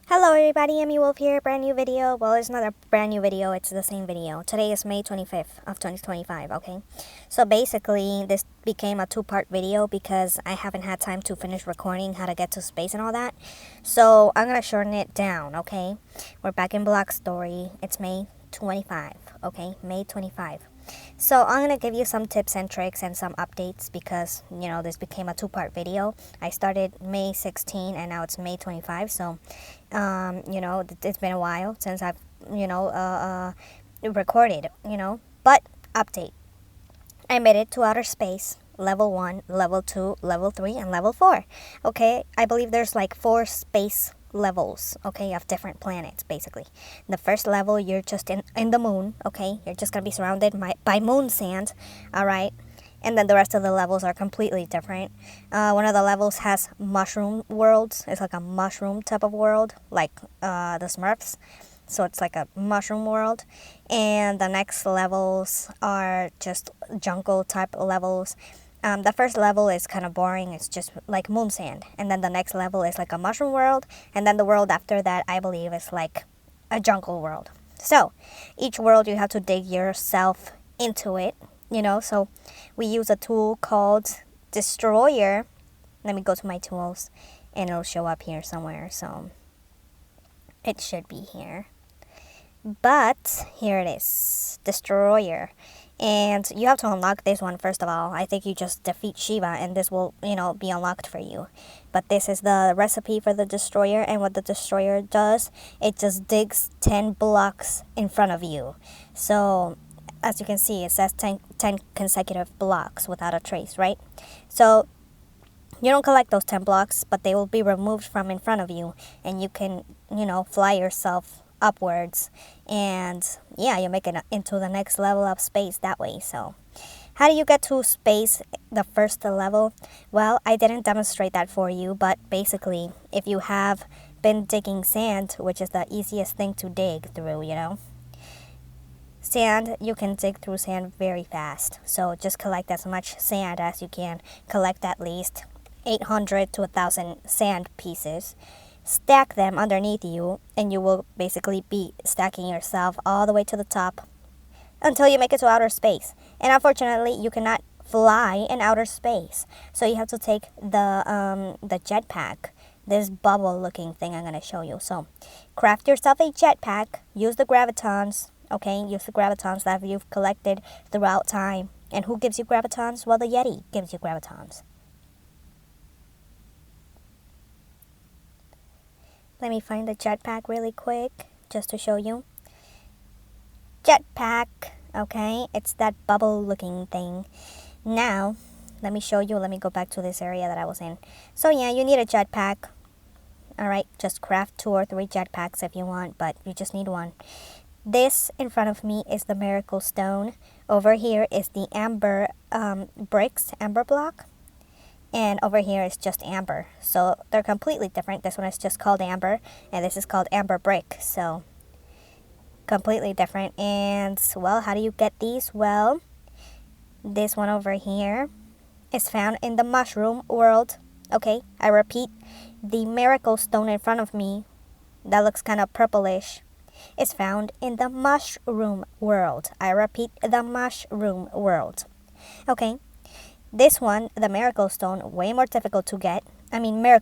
Hello everybody, EmyyWolf here, brand new video. Well, it's not a brand new video, it's the same video. Today is May 25th of 2025, okay? So basically, this became a two-part video because I haven't had time to finish recording how to get to space and all that. So I'm gonna shorten it down, okay? We're back in BlockStory. It's May 25, okay? May 25. So I'm going to give you some tips and tricks and some updates because, this became a two-part video. I started May 16 and now it's May 25. So, it's been a while since I've, recorded, But, update. I made it to outer space, level 1, level 2, level 3, and level 4. Okay, I believe there's like 4 space levels, okay, of different planets, basically. The first level, you're just in the moon, okay? You're just gonna be surrounded by moon sand, all right? and then the rest of the levels are completely different. One of the levels has mushroom worlds. It's like a mushroom type of world, like the Smurfs. So it's like a mushroom world. And the next levels are just jungle type levels. The first level is kind of boring. It's just like moon sand. And then the next level is like a mushroom world. And then the world after that, I believe, is like a jungle world. So each world you have to dig yourself into it, you know. So we use a tool called Destroyer. Let me go to my tools and it'll show up here somewhere. So it should be here. But here it is, Destroyer. And you have to unlock this one first of all. I think you just defeat Shiva and this will, you know, be unlocked for you. But this is the recipe for the Destroyer, and what the Destroyer does, it just digs 10 blocks in front of you. So as you can see, it says 10 consecutive blocks without a trace, right? So you don't collect those 10 blocks, but they will be removed from in front of you, and you can, you know, fly yourself upwards, and yeah, you make it into the next level of space that way. So how do you get to space, the first level? Well, I didn't demonstrate that for you, but basically if you have been digging sand, which is the easiest thing to dig through, you know, sand, you can dig through sand very fast. So just collect as much sand as you can. Collect at least 800 to 1,000 sand pieces, stack them underneath you, and you will basically be stacking yourself all the way to the top until you make it to outer space. And unfortunately, you cannot fly in outer space, so you have to take the jetpack, this bubble looking thing I'm going to show you. So craft yourself a jetpack, use the gravitons, okay? Use the gravitons that you've collected throughout time. And who gives you gravitons? Well, the Yeti gives you gravitons. Let me find the jetpack really quick, just to show you. Jetpack, okay? It's that bubble looking thing. Now, let me show you. Let me go back to this area that I was in. So yeah, you need a jetpack. Alright, just craft 2 or 3 jetpacks if you want, but you just need one. This in front of me is the Miracle Stone. Over here is the amber bricks, amber block. And over here is just amber. So they're completely different. This one is just called amber, and this is called amber brick. So completely different. And well, how do you get these? Well, this one over here is found in the mushroom world. Okay, I repeat, the Miracle Stone in front of me that looks kind of purplish is found in the mushroom world. I repeat, the mushroom world. Okay. This one, the Miracle Stone, way more difficult to get. Amber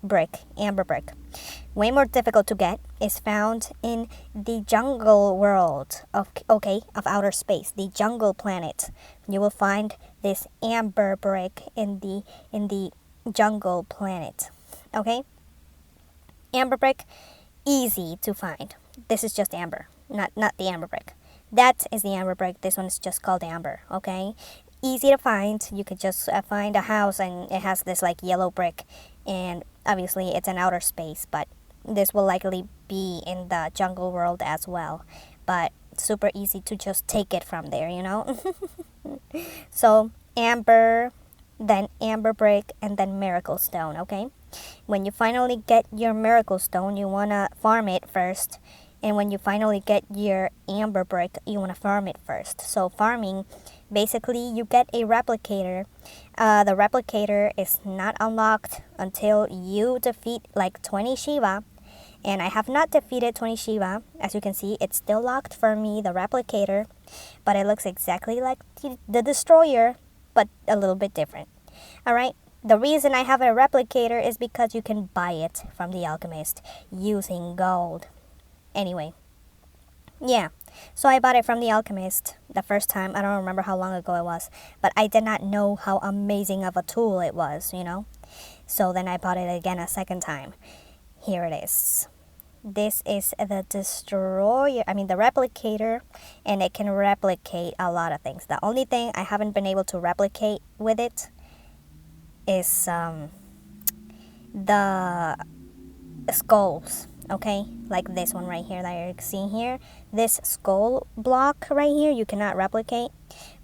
brick. Way more difficult to get, is found in the jungle world of outer space, the jungle planet. You will find this amber brick in the jungle planet. Okay? Amber brick, easy to find. This is just amber, not the amber brick. That is the amber brick. This one is just called amber, okay? Easy to find. You could just find a house and it has this like yellow brick, and obviously it's an outer space, but this will likely be in the jungle world as well. But super easy to just take it from there, you know? So amber, then amber brick, and then Miracle Stone, okay? When you finally get your Miracle Stone, you want to farm it first. And when you finally get your amber brick, you want to farm it first. So farming, basically you get a replicator. The replicator is not unlocked until you defeat like 20 Shiva. And I have not defeated 20 Shiva. As you can see, it's still locked for me, the replicator. But it looks exactly like the Destroyer, but a little bit different. Alright, the reason I have a replicator is because you can buy it from the alchemist using gold. Anyway, yeah, so I bought it from the alchemist the first time. I don't remember how long ago it was, but I did not know how amazing of a tool it was, you know. So then I bought it again a second time. Here it is. This is the Destroyer, the replicator, and it can replicate a lot of things. The only thing I haven't been able to replicate with it is the skulls. Okay, like this one right here that you're seeing here. This skull block right here, you cannot replicate.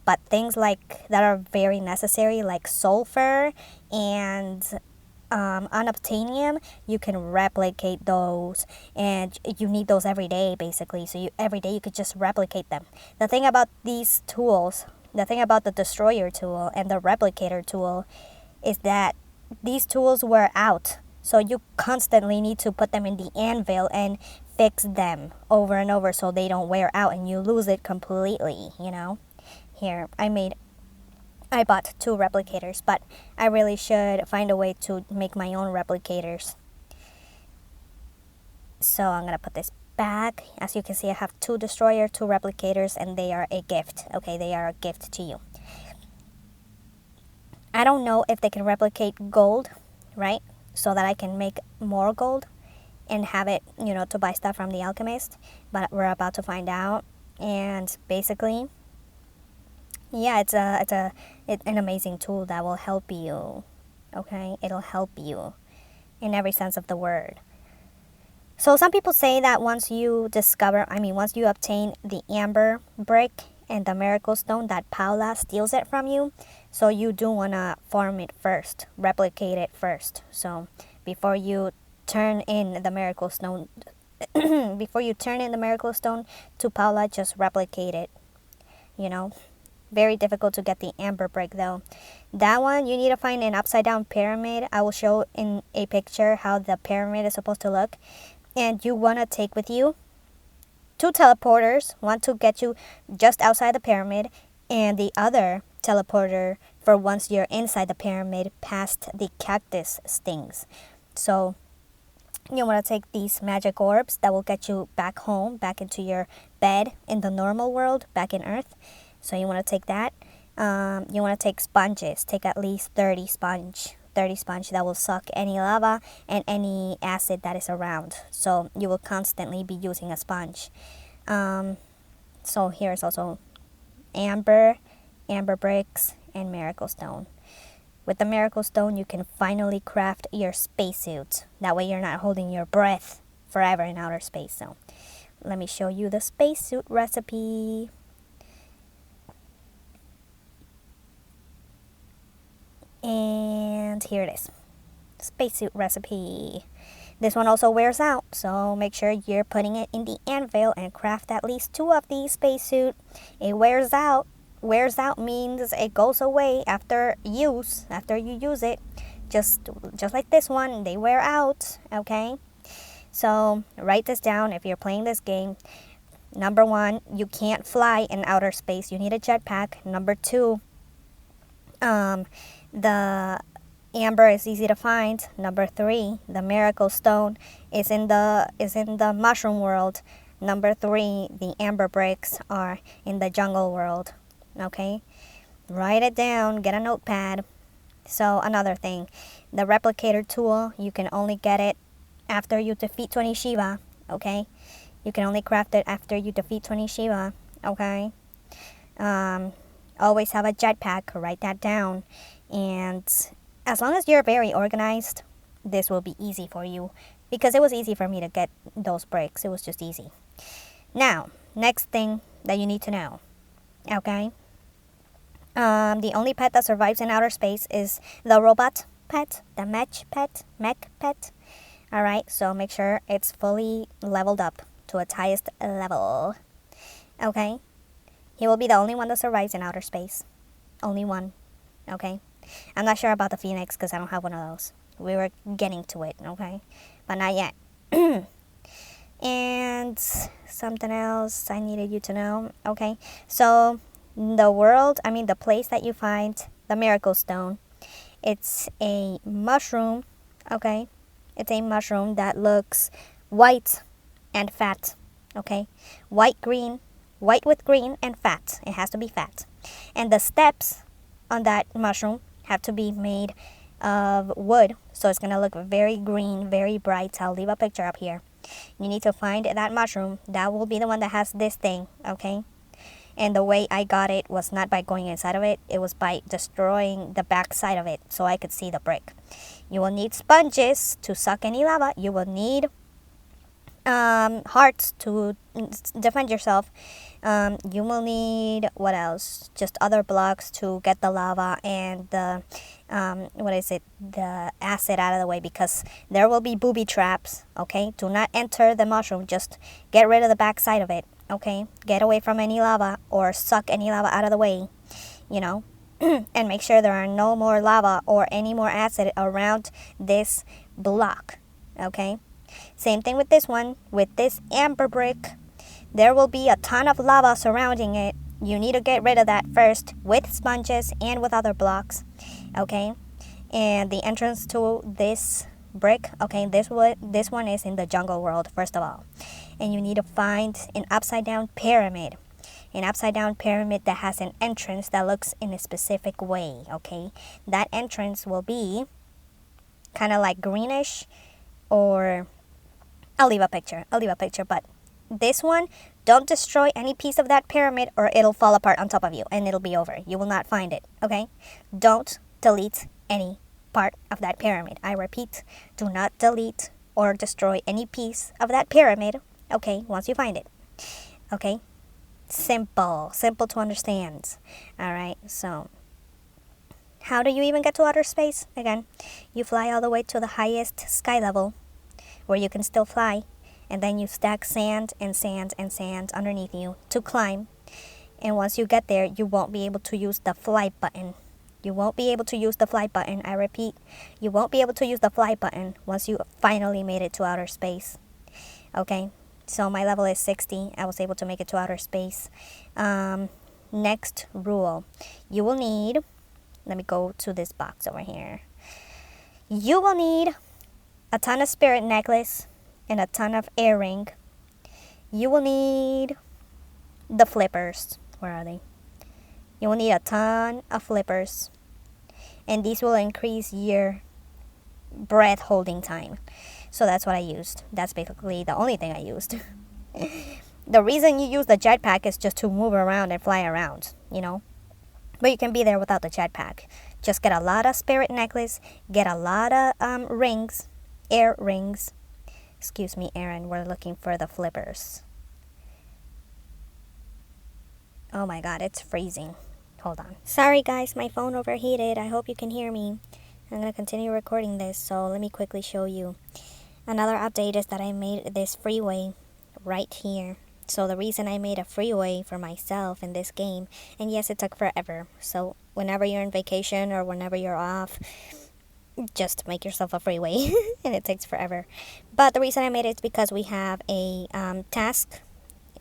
but things like that are very necessary, like sulfur and unobtainium, you can replicate those, and you need those every day basically. So every day you could just replicate them. The thing about these tools, the thing about the destroyer tool and the replicator tool, is that these tools wear out. So you constantly need to put them in the anvil and fix them over and over so they don't wear out and you lose it completely, you know. Here, I bought 2 replicators, but I really should find a way to make my own replicators. So I'm gonna put this back. As you can see, I have 2 destroyer, 2 replicators, and they are a gift. Okay, they are a gift to you. I don't know if they can replicate gold, right? So that I can make more gold and have it, you know, to buy stuff from the alchemist. But we're about to find out. And basically, yeah, it's an amazing tool that will help you. Okay, it'll help you in every sense of the word. So some people say that once you obtain the amber brick and the miracle stone, that Paula steals it from you. So you do want to farm it first, replicate it first. So before you turn in the miracle stone, to Paula, just replicate it. You know, very difficult to get the amber brick though. That one, you need to find an upside down pyramid. I will show in a picture how the pyramid is supposed to look. And you want to take with you 2 teleporters, one to get you just outside the pyramid, and the other teleporter for once you're inside the pyramid past the cactus stings. So you want to take these magic orbs that will get you back home, back into your bed in the normal world, back in Earth. So you want to take that. You want to take sponges. Take at least 30 sponge that will suck any lava and any acid that is around. So you will constantly be using a sponge. So here's also amber bricks, and miracle stone. With the miracle stone, you can finally craft your spacesuit. That way you're not holding your breath forever in outer space. So let me show you the spacesuit recipe. And here it is. Spacesuit recipe. This one also wears out, so make sure you're putting it in the anvil and craft at least 2 of these spacesuit. It wears out. Wears out means it goes away after you use it. Just like this one, they wear out, okay? So write this down if you're playing this game. Number 1, you can't fly in outer space. You need a jetpack. Number 2, the amber is easy to find. Number 3, the miracle stone is in the mushroom world. Number 3, the amber bricks are in the jungle world. Okay, write it down, get a notepad. So another thing, the replicator tool, you can only get it after you defeat 20 Shiva. Okay, you can only craft it after you defeat 20 Shiva. Okay, always have a jetpack. Write that down. And as long as you're very organized, this will be easy for you, because it was easy for me to get those bricks. It was just easy. Now, next thing that you need to know. Okay, the only pet that survives in outer space is the robot pet, the mech pet. Alright, so make sure it's fully leveled up to its highest level. Okay, he will be the only one that survives in outer space. Only one. Okay, I'm not sure about the phoenix because I don't have one of those. We were getting to it, okay, but not yet. And something else I needed you to know. Okay, so the place that you find the miracle stone, it's a mushroom. Okay, it's a mushroom that looks white and fat. Okay, white with green and fat. It has to be fat. And the steps on that mushroom have to be made of wood, so it's gonna look very green, very bright. I'll leave a picture up here. You need to find that mushroom. That will be the one that has this thing, okay? And the way I got it was not by going inside of it. It was by destroying the back side of it so I could see the brick. You will need sponges to suck any lava. You will need hearts to defend yourself. You will need, what else? Just other blocks to get the lava and the the acid out of the way, because there will be booby traps. Okay, do not enter the mushroom, just get rid of the back side of it. Okay, get away from any lava or suck any lava out of the way, you know. And make sure there are no more lava or any more acid around this block. Okay, same thing with this one. With this amber brick, there will be a ton of lava surrounding it. You need to get rid of that first with sponges and with other blocks. Okay, and the entrance to this brick, okay, this one is in the jungle world, first of all. And you need to find an upside down pyramid. An upside down pyramid that has an entrance that looks in a specific way. Okay, that entrance will be kind of like greenish, or I'll leave a picture, but this one, don't destroy any piece of that pyramid or it'll fall apart on top of you and it'll be over. You will not find it. Okay, don't delete any part of that pyramid. I repeat, do not delete or destroy any piece of that pyramid. Okay, once you find it. Okay, simple to understand. All right, so how do you even get to outer space? Again, you fly all the way to the highest sky level where you can still fly, and then you stack sand and sand and sand underneath you to climb. And once you get there, you won't be able to use the fly button. You won't be able to use the fly button. I repeat, you won't be able to use the fly button once you finally made it to outer space. Okay, so my level is 60. I was able to make it to outer space. Next rule, you will need, let me go to this box over here. You will need a ton of spirit necklace and a ton of earring. You will need the flippers. Where are they? You will need a ton of flippers, and these will increase your breath holding time. So that's what I used. That's basically the only thing I used. The reason you use the jetpack is just to move around and fly around, you know. But you can be there without the jetpack. Just get a lot of spirit necklace, get a lot of rings, air rings. Excuse me, Aaron, we're looking for the flippers. Oh my god, it's freezing. Hold on. Sorry guys, my phone overheated. I hope you can hear me. I'm going to continue recording this, so let me quickly show you. Another update is that I made this freeway right here. So the reason I made a freeway for myself in this game, and yes, it took forever. So whenever you're on vacation or whenever you're off, just make yourself a freeway, and it takes forever. But the reason I made it is because we have a task,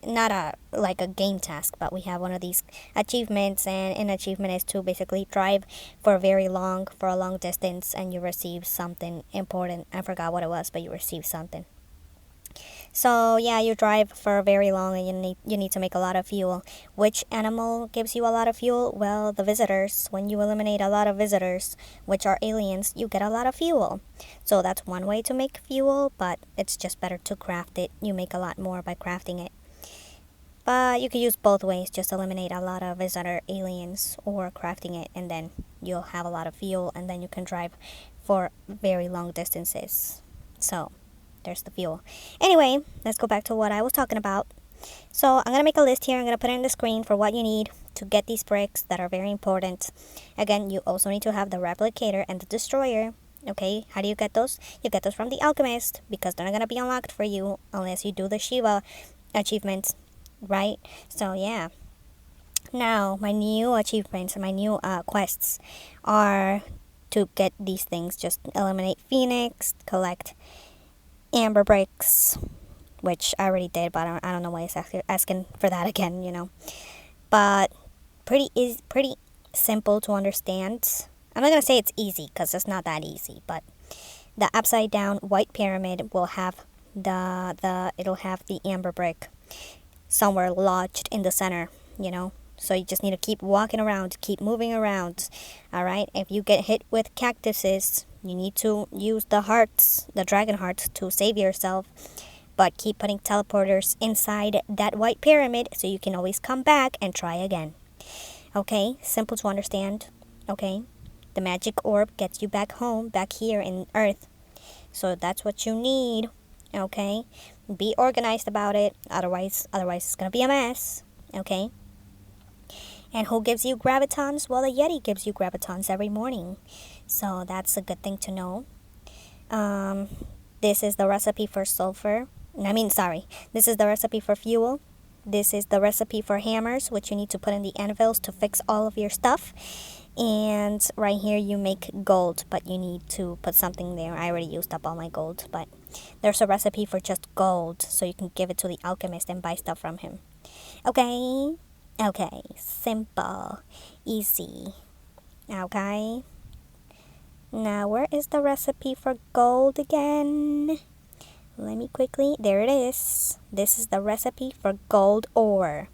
not like a game task, but we have one of these achievements, and an achievement is to basically drive for a long distance, and you receive something important. I forgot what it was, but you receive something. So yeah, you drive for very long, and you need to make a lot of fuel. Which animal gives you a lot of fuel? Well, the visitors. When you eliminate a lot of visitors, which are aliens, you get a lot of fuel. So that's one way to make fuel, but it's just better to craft it. You make a lot more by crafting it. But you could use both ways. Just eliminate a lot of visitor aliens or crafting it, and then you'll have a lot of fuel, and then you can drive for very long distances. So there's the fuel. Anyway, let's go back to what I was talking about. So I'm going to make a list here. I'm going to put it on the screen for what you need to get these bricks that are very important. Again, you also need to have the replicator and the destroyer. Okay, how do you get those? You get those from the alchemist, because they're not going to be unlocked for you unless you do the Shiva achievements, right? So yeah. Now, my new achievements, my new quests are to get these things. Just eliminate Phoenix, collect amber bricks, which I already did, but I don't know why it's asking for that again, you know. But pretty simple to understand. I'm not gonna say it's easy, because it's not that easy, but the upside down white pyramid will have it'll have the amber brick somewhere lodged in the center, you know. So you just need to keep walking around, keep moving around. All right, if you get hit with cactuses, you need to use the hearts, the dragon hearts, to save yourself. But keep putting teleporters inside that white pyramid so you can always come back and try again. Okay, simple to understand. Okay, the magic orb gets you back home, back here in Earth. So that's what you need. Okay, be organized about it. Otherwise it's gonna be a mess. okay? And who gives you gravitons? Well, the Yeti gives you gravitons every morning. So that's a good thing to know. This is the recipe for sulfur. This is the recipe for fuel. This is the recipe for hammers, which you need to put in the anvils to fix all of your stuff. And right here you make gold, but you need to put something there. I already used up all my gold, but there's a recipe for just gold, so you can give it to the alchemist and buy stuff from him. Okay? Okay, simple, easy. Okay? Now, where is the recipe for gold again? Let me quickly, there it is. This is the recipe for gold ore,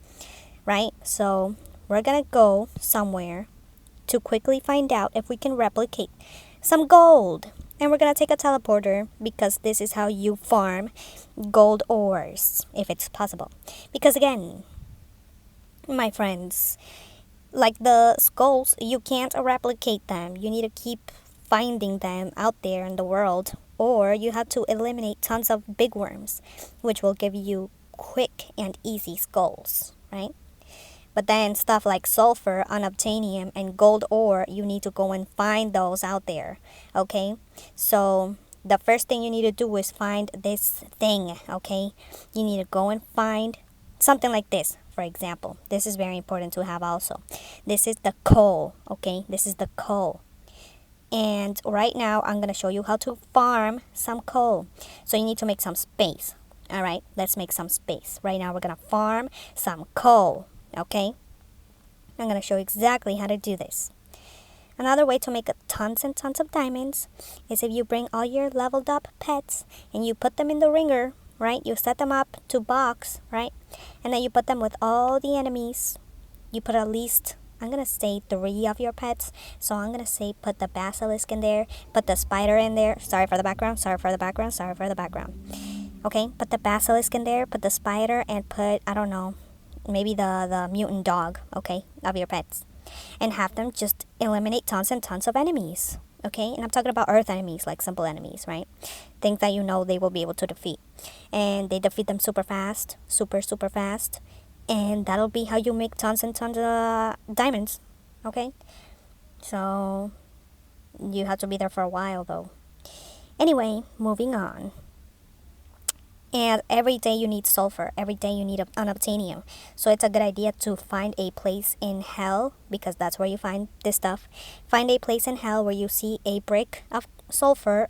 right? So, we're gonna go somewhere to quickly find out if we can replicate some gold. And we're gonna take a teleporter because this is how you farm gold ores, if it's possible. Because again, my friends, like the skulls, you can't replicate them. You need to keep finding them out there in the world, or you have to eliminate tons of big worms, which will give you quick and easy skulls, right? But then stuff like sulfur, unobtainium, and gold ore, you need to go and find those out there, okay? So the first thing you need to do is find this thing, okay? You need to go and find something like this, for example. This is very important to have also. This is the coal, okay? This is the coal. And right now, I'm going to show you how to farm some coal. So you need to make some space. All right, let's make some space. Right now, we're going to farm some coal, okay? I'm going to show you exactly how to do this. Another way to make tons and tons of diamonds is if you bring all your leveled up pets and you put them in the ringer, right? You set them up to box, right? And then you put them with all the enemies. You put at least, I'm going to say 3 of your pets. So I'm going to say put the basilisk in there, put the spider in there. Sorry for the background, sorry for the background, sorry for the background. Okay, put the basilisk in there, put the spider, and put, I don't know, maybe the mutant dog, okay, of your pets. And have them just eliminate tons and tons of enemies, okay? And I'm talking about earth enemies, like simple enemies, right? Things that you know they will be able to defeat. And they defeat them super fast, super fast. And that'll be how you make tons and tons of diamonds, okay? So you have to be there for a while, though. Anyway, moving on. And every day you need sulfur. Every day you need unobtainium. So it's a good idea to find a place in hell, because that's where you find this stuff. Find a place in hell where you see a brick of sulfur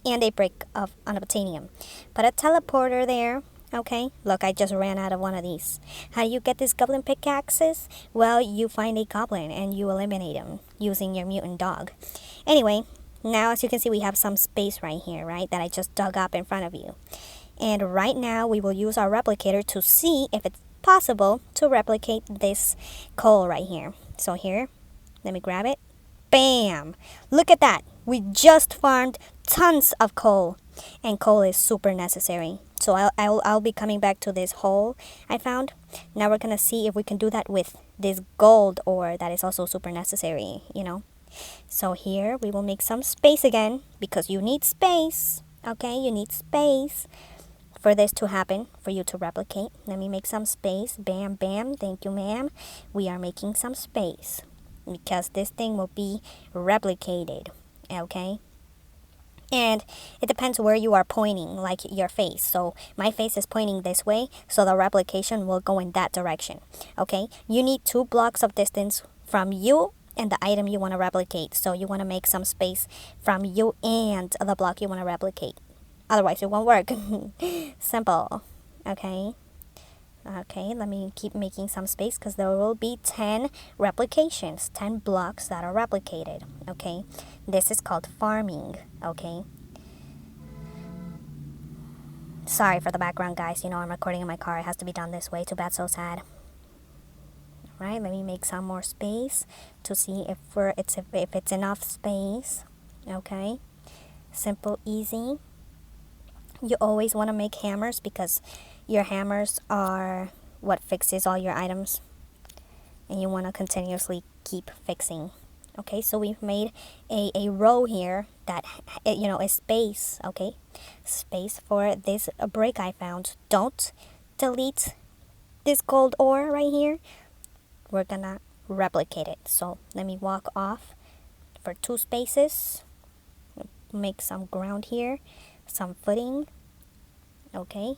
and a brick of unobtainium. Put a teleporter there. Okay, look, I just ran out of one of these. How do you get these goblin pickaxes? Well, you find a goblin and you eliminate him using your mutant dog. Anyway, now as you can see, we have some space right here, right, that I just dug up in front of you. And right now, we will use our replicator to see if it's possible to replicate this coal right here. So here, let me grab it. Bam! Look at that! We just farmed tons of coal. And coal is super necessary. So I'll be coming back to this hole I found. Now we're going to see if we can do that with this gold ore that is also super necessary, you know. So here, we will make some space again, because you need space. Okay, you need space for this to happen, for you to replicate. Let me make some space. Bam, bam. Thank you, ma'am. We are making some space because this thing will be replicated. Okay? And it depends where you are pointing, like your face. So my face is pointing this way, so the replication will go in that direction. Okay? You need 2 blocks of distance from you and the item you want to replicate. So you want to make some space from you and the block you want to replicate. Otherwise, it won't work. Simple. Okay. Okay, let me keep making some space because there will be 10 replications, 10 blocks that are replicated. Okay. This is called farming. Okay. Sorry for the background, guys. You know, I'm recording in my car. It has to be done this way. Too bad, so sad. Right, let me make some more space to see if it's enough space. Okay. Simple, easy. You always want to make hammers because your hammers are what fixes all your items. And you want to continuously keep fixing. Okay, so we've made a row here that, you know, is space. Okay, space for this brick I found. Don't delete this gold ore right here, we're gonna replicate it. So let me walk off for 2 spaces, make some ground here, some footing. Okay,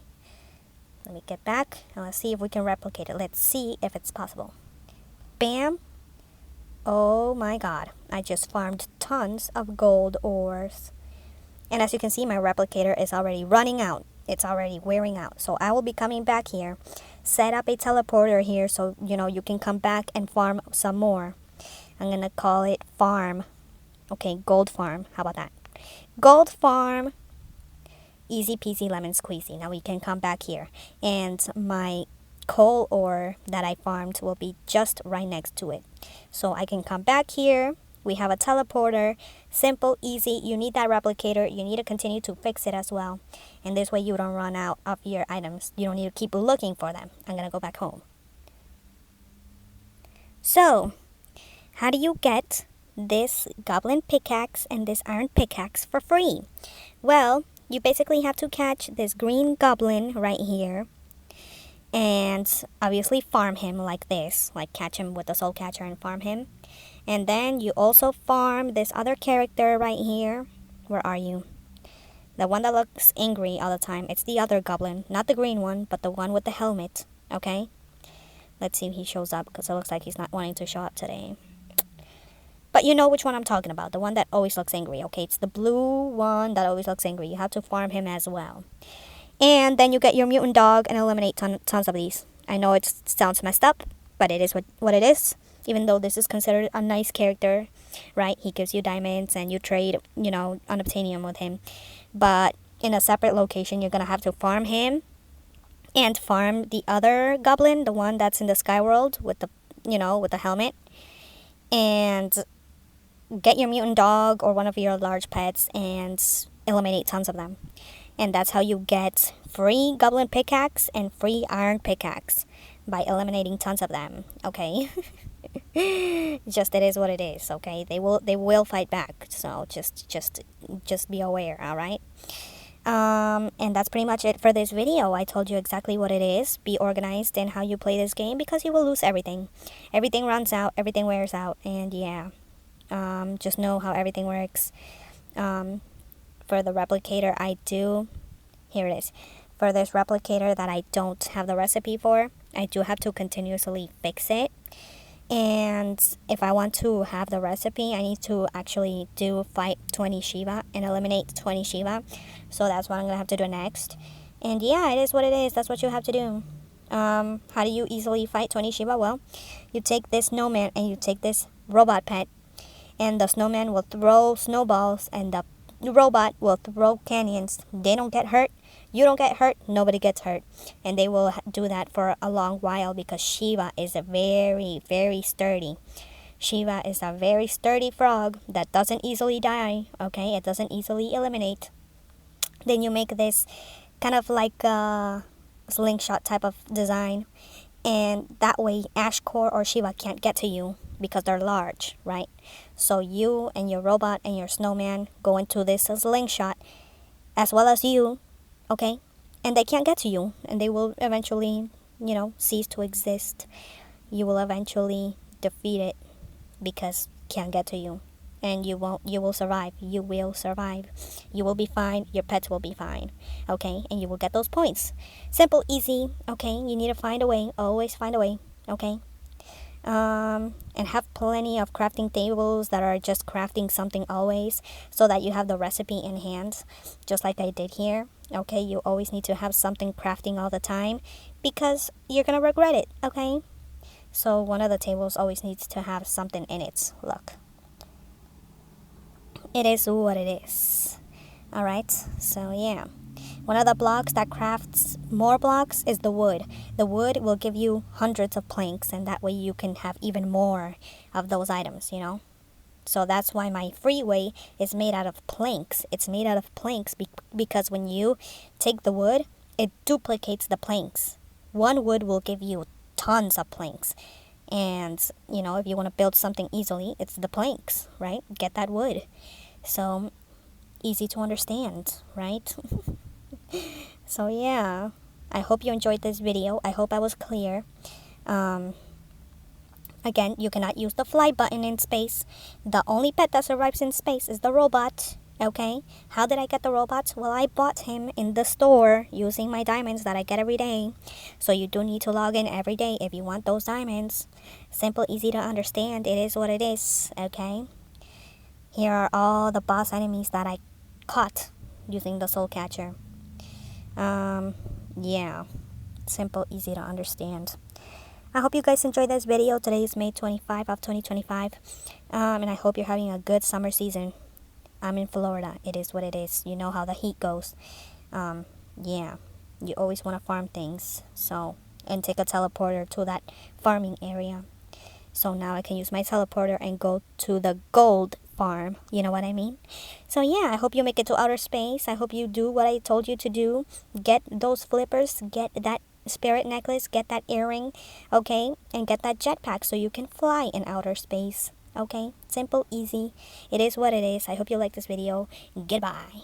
let me get back and let's see if we can replicate it. Let's see if it's possible. Bam. Oh my god, I just farmed tons of gold ores. And as you can see, my replicator is already running out. It's already wearing out. So I will be coming back here, set up a teleporter here so you can come back and farm some more. I'm gonna call it farm. Okay, gold farm. How about that? Gold farm. Easy peasy lemon squeezy. Now we can come back here. And my coal ore that I farmed will be just right next to it. So I can come back here. We have a teleporter. Simple, easy. You need that replicator. You need to continue to fix it as well. And this way you don't run out of your items. You don't need to keep looking for them. I'm going to go back home. So, how do you get this goblin pickaxe and this iron pickaxe for free? Well, you basically have to catch this green goblin right here. And obviously farm him like this. Like catch him with the soul catcher and farm him. And then you also farm this other character right here. Where are you? The one that looks angry all the time. It's the other goblin. Not the green one, but the one with the helmet. Okay? Let's see if he shows up, because it looks like he's not wanting to show up today. But you know which one I'm talking about. The one that always looks angry. Okay? It's the blue one that always looks angry. You have to farm him as well. And then you get your mutant dog and eliminate tons of these. I know it sounds messed up, but it is what it is. Even though this is considered a nice character, right? He gives you diamonds and you trade, unobtainium with him. But in a separate location, you're going to have to farm him and farm the other goblin, the one that's in the sky world with the helmet. And get your mutant dog or one of your large pets and eliminate tons of them. And that's how you get free goblin pickaxe and free iron pickaxe, by eliminating tons of them. Okay? Just it is what it is. Okay? They will fight back. So just be aware. All right? And that's pretty much it for this video. I told you exactly what it is. Be organized in how you play this game, because you will lose everything. Everything runs out. Everything wears out. And yeah, just know how everything works. For the replicator, here it is. For this replicator that I don't have the recipe for, I do have to continuously fix it. And if I want to have the recipe, I need to actually fight 20 Shiva and eliminate 20 Shiva. So that's what I'm going to have to do next. And yeah, it is what it is. That's what you have to do. How do you easily fight 20 Shiva? Well, you take this snowman and you take this robot pet. And the snowman will throw snowballs and the robot will throw canyons. They don't get hurt. You don't get hurt. Nobody gets hurt. And they will do that for a long while, because Shiva is a very, very sturdy. Shiva is a very sturdy frog that doesn't easily die. Okay? It doesn't easily eliminate. Then you make this kind of like a slingshot type of design. And that way Ashcore or Shiva can't get to you, because they're large, right? So you and your robot and your snowman go into this slingshot, as well as you, okay? And they can't get to you, and they will eventually, cease to exist. You will eventually defeat it, because it can't get to you. And you will survive. You will survive. You will be fine. Your pets will be fine. Okay? And you will get those points. Simple, easy. Okay? You need to find a way. Always find a way. Okay? And have plenty of crafting tables that are just crafting something always, so that you have the recipe in hand, just like I did here. Okay? You always need to have something crafting all the time, because you're gonna regret it. Okay? So one of the tables always needs to have something in it. Look. It is what it is. Alright, so yeah. One of the blocks that crafts more blocks is the wood. The wood will give you hundreds of planks, and that way you can have even more of those items, So that's why my freeway is made out of planks. It's made out of planks because when you take the wood, it duplicates the planks. One wood will give you tons of planks. And, if you want to build something easily, it's the planks, right? Get that wood. So, easy to understand, right? So, yeah. I hope you enjoyed this video. I hope I was clear. Again, you cannot use the fly button in space. The only pet that survives in space is the robot. Okay, how did I get the robot? Well, I bought him in the store using my diamonds that I get every day. So you do need to log in every day if you want those diamonds. Simple, easy to understand. It is what it is. Okay, here are all the boss enemies that I caught using the soul catcher. Yeah, simple, easy to understand. I hope you guys enjoyed this video. Today is May 25 of 2025. And I hope you're having a good summer season. I'm in Florida. It is what it is. You know how the heat goes. Yeah, you always want to farm things. So, and take a teleporter to that farming area. So now I can use my teleporter and go to the gold farm. You know what I mean? So yeah, I hope you make it to outer space. I hope you do what I told you to do. Get those flippers. Get that spirit necklace. Get that earring. Okay? And get that jetpack so you can fly in outer space. Okay? Simple, easy. It is what it is. I hope you like this video. Goodbye.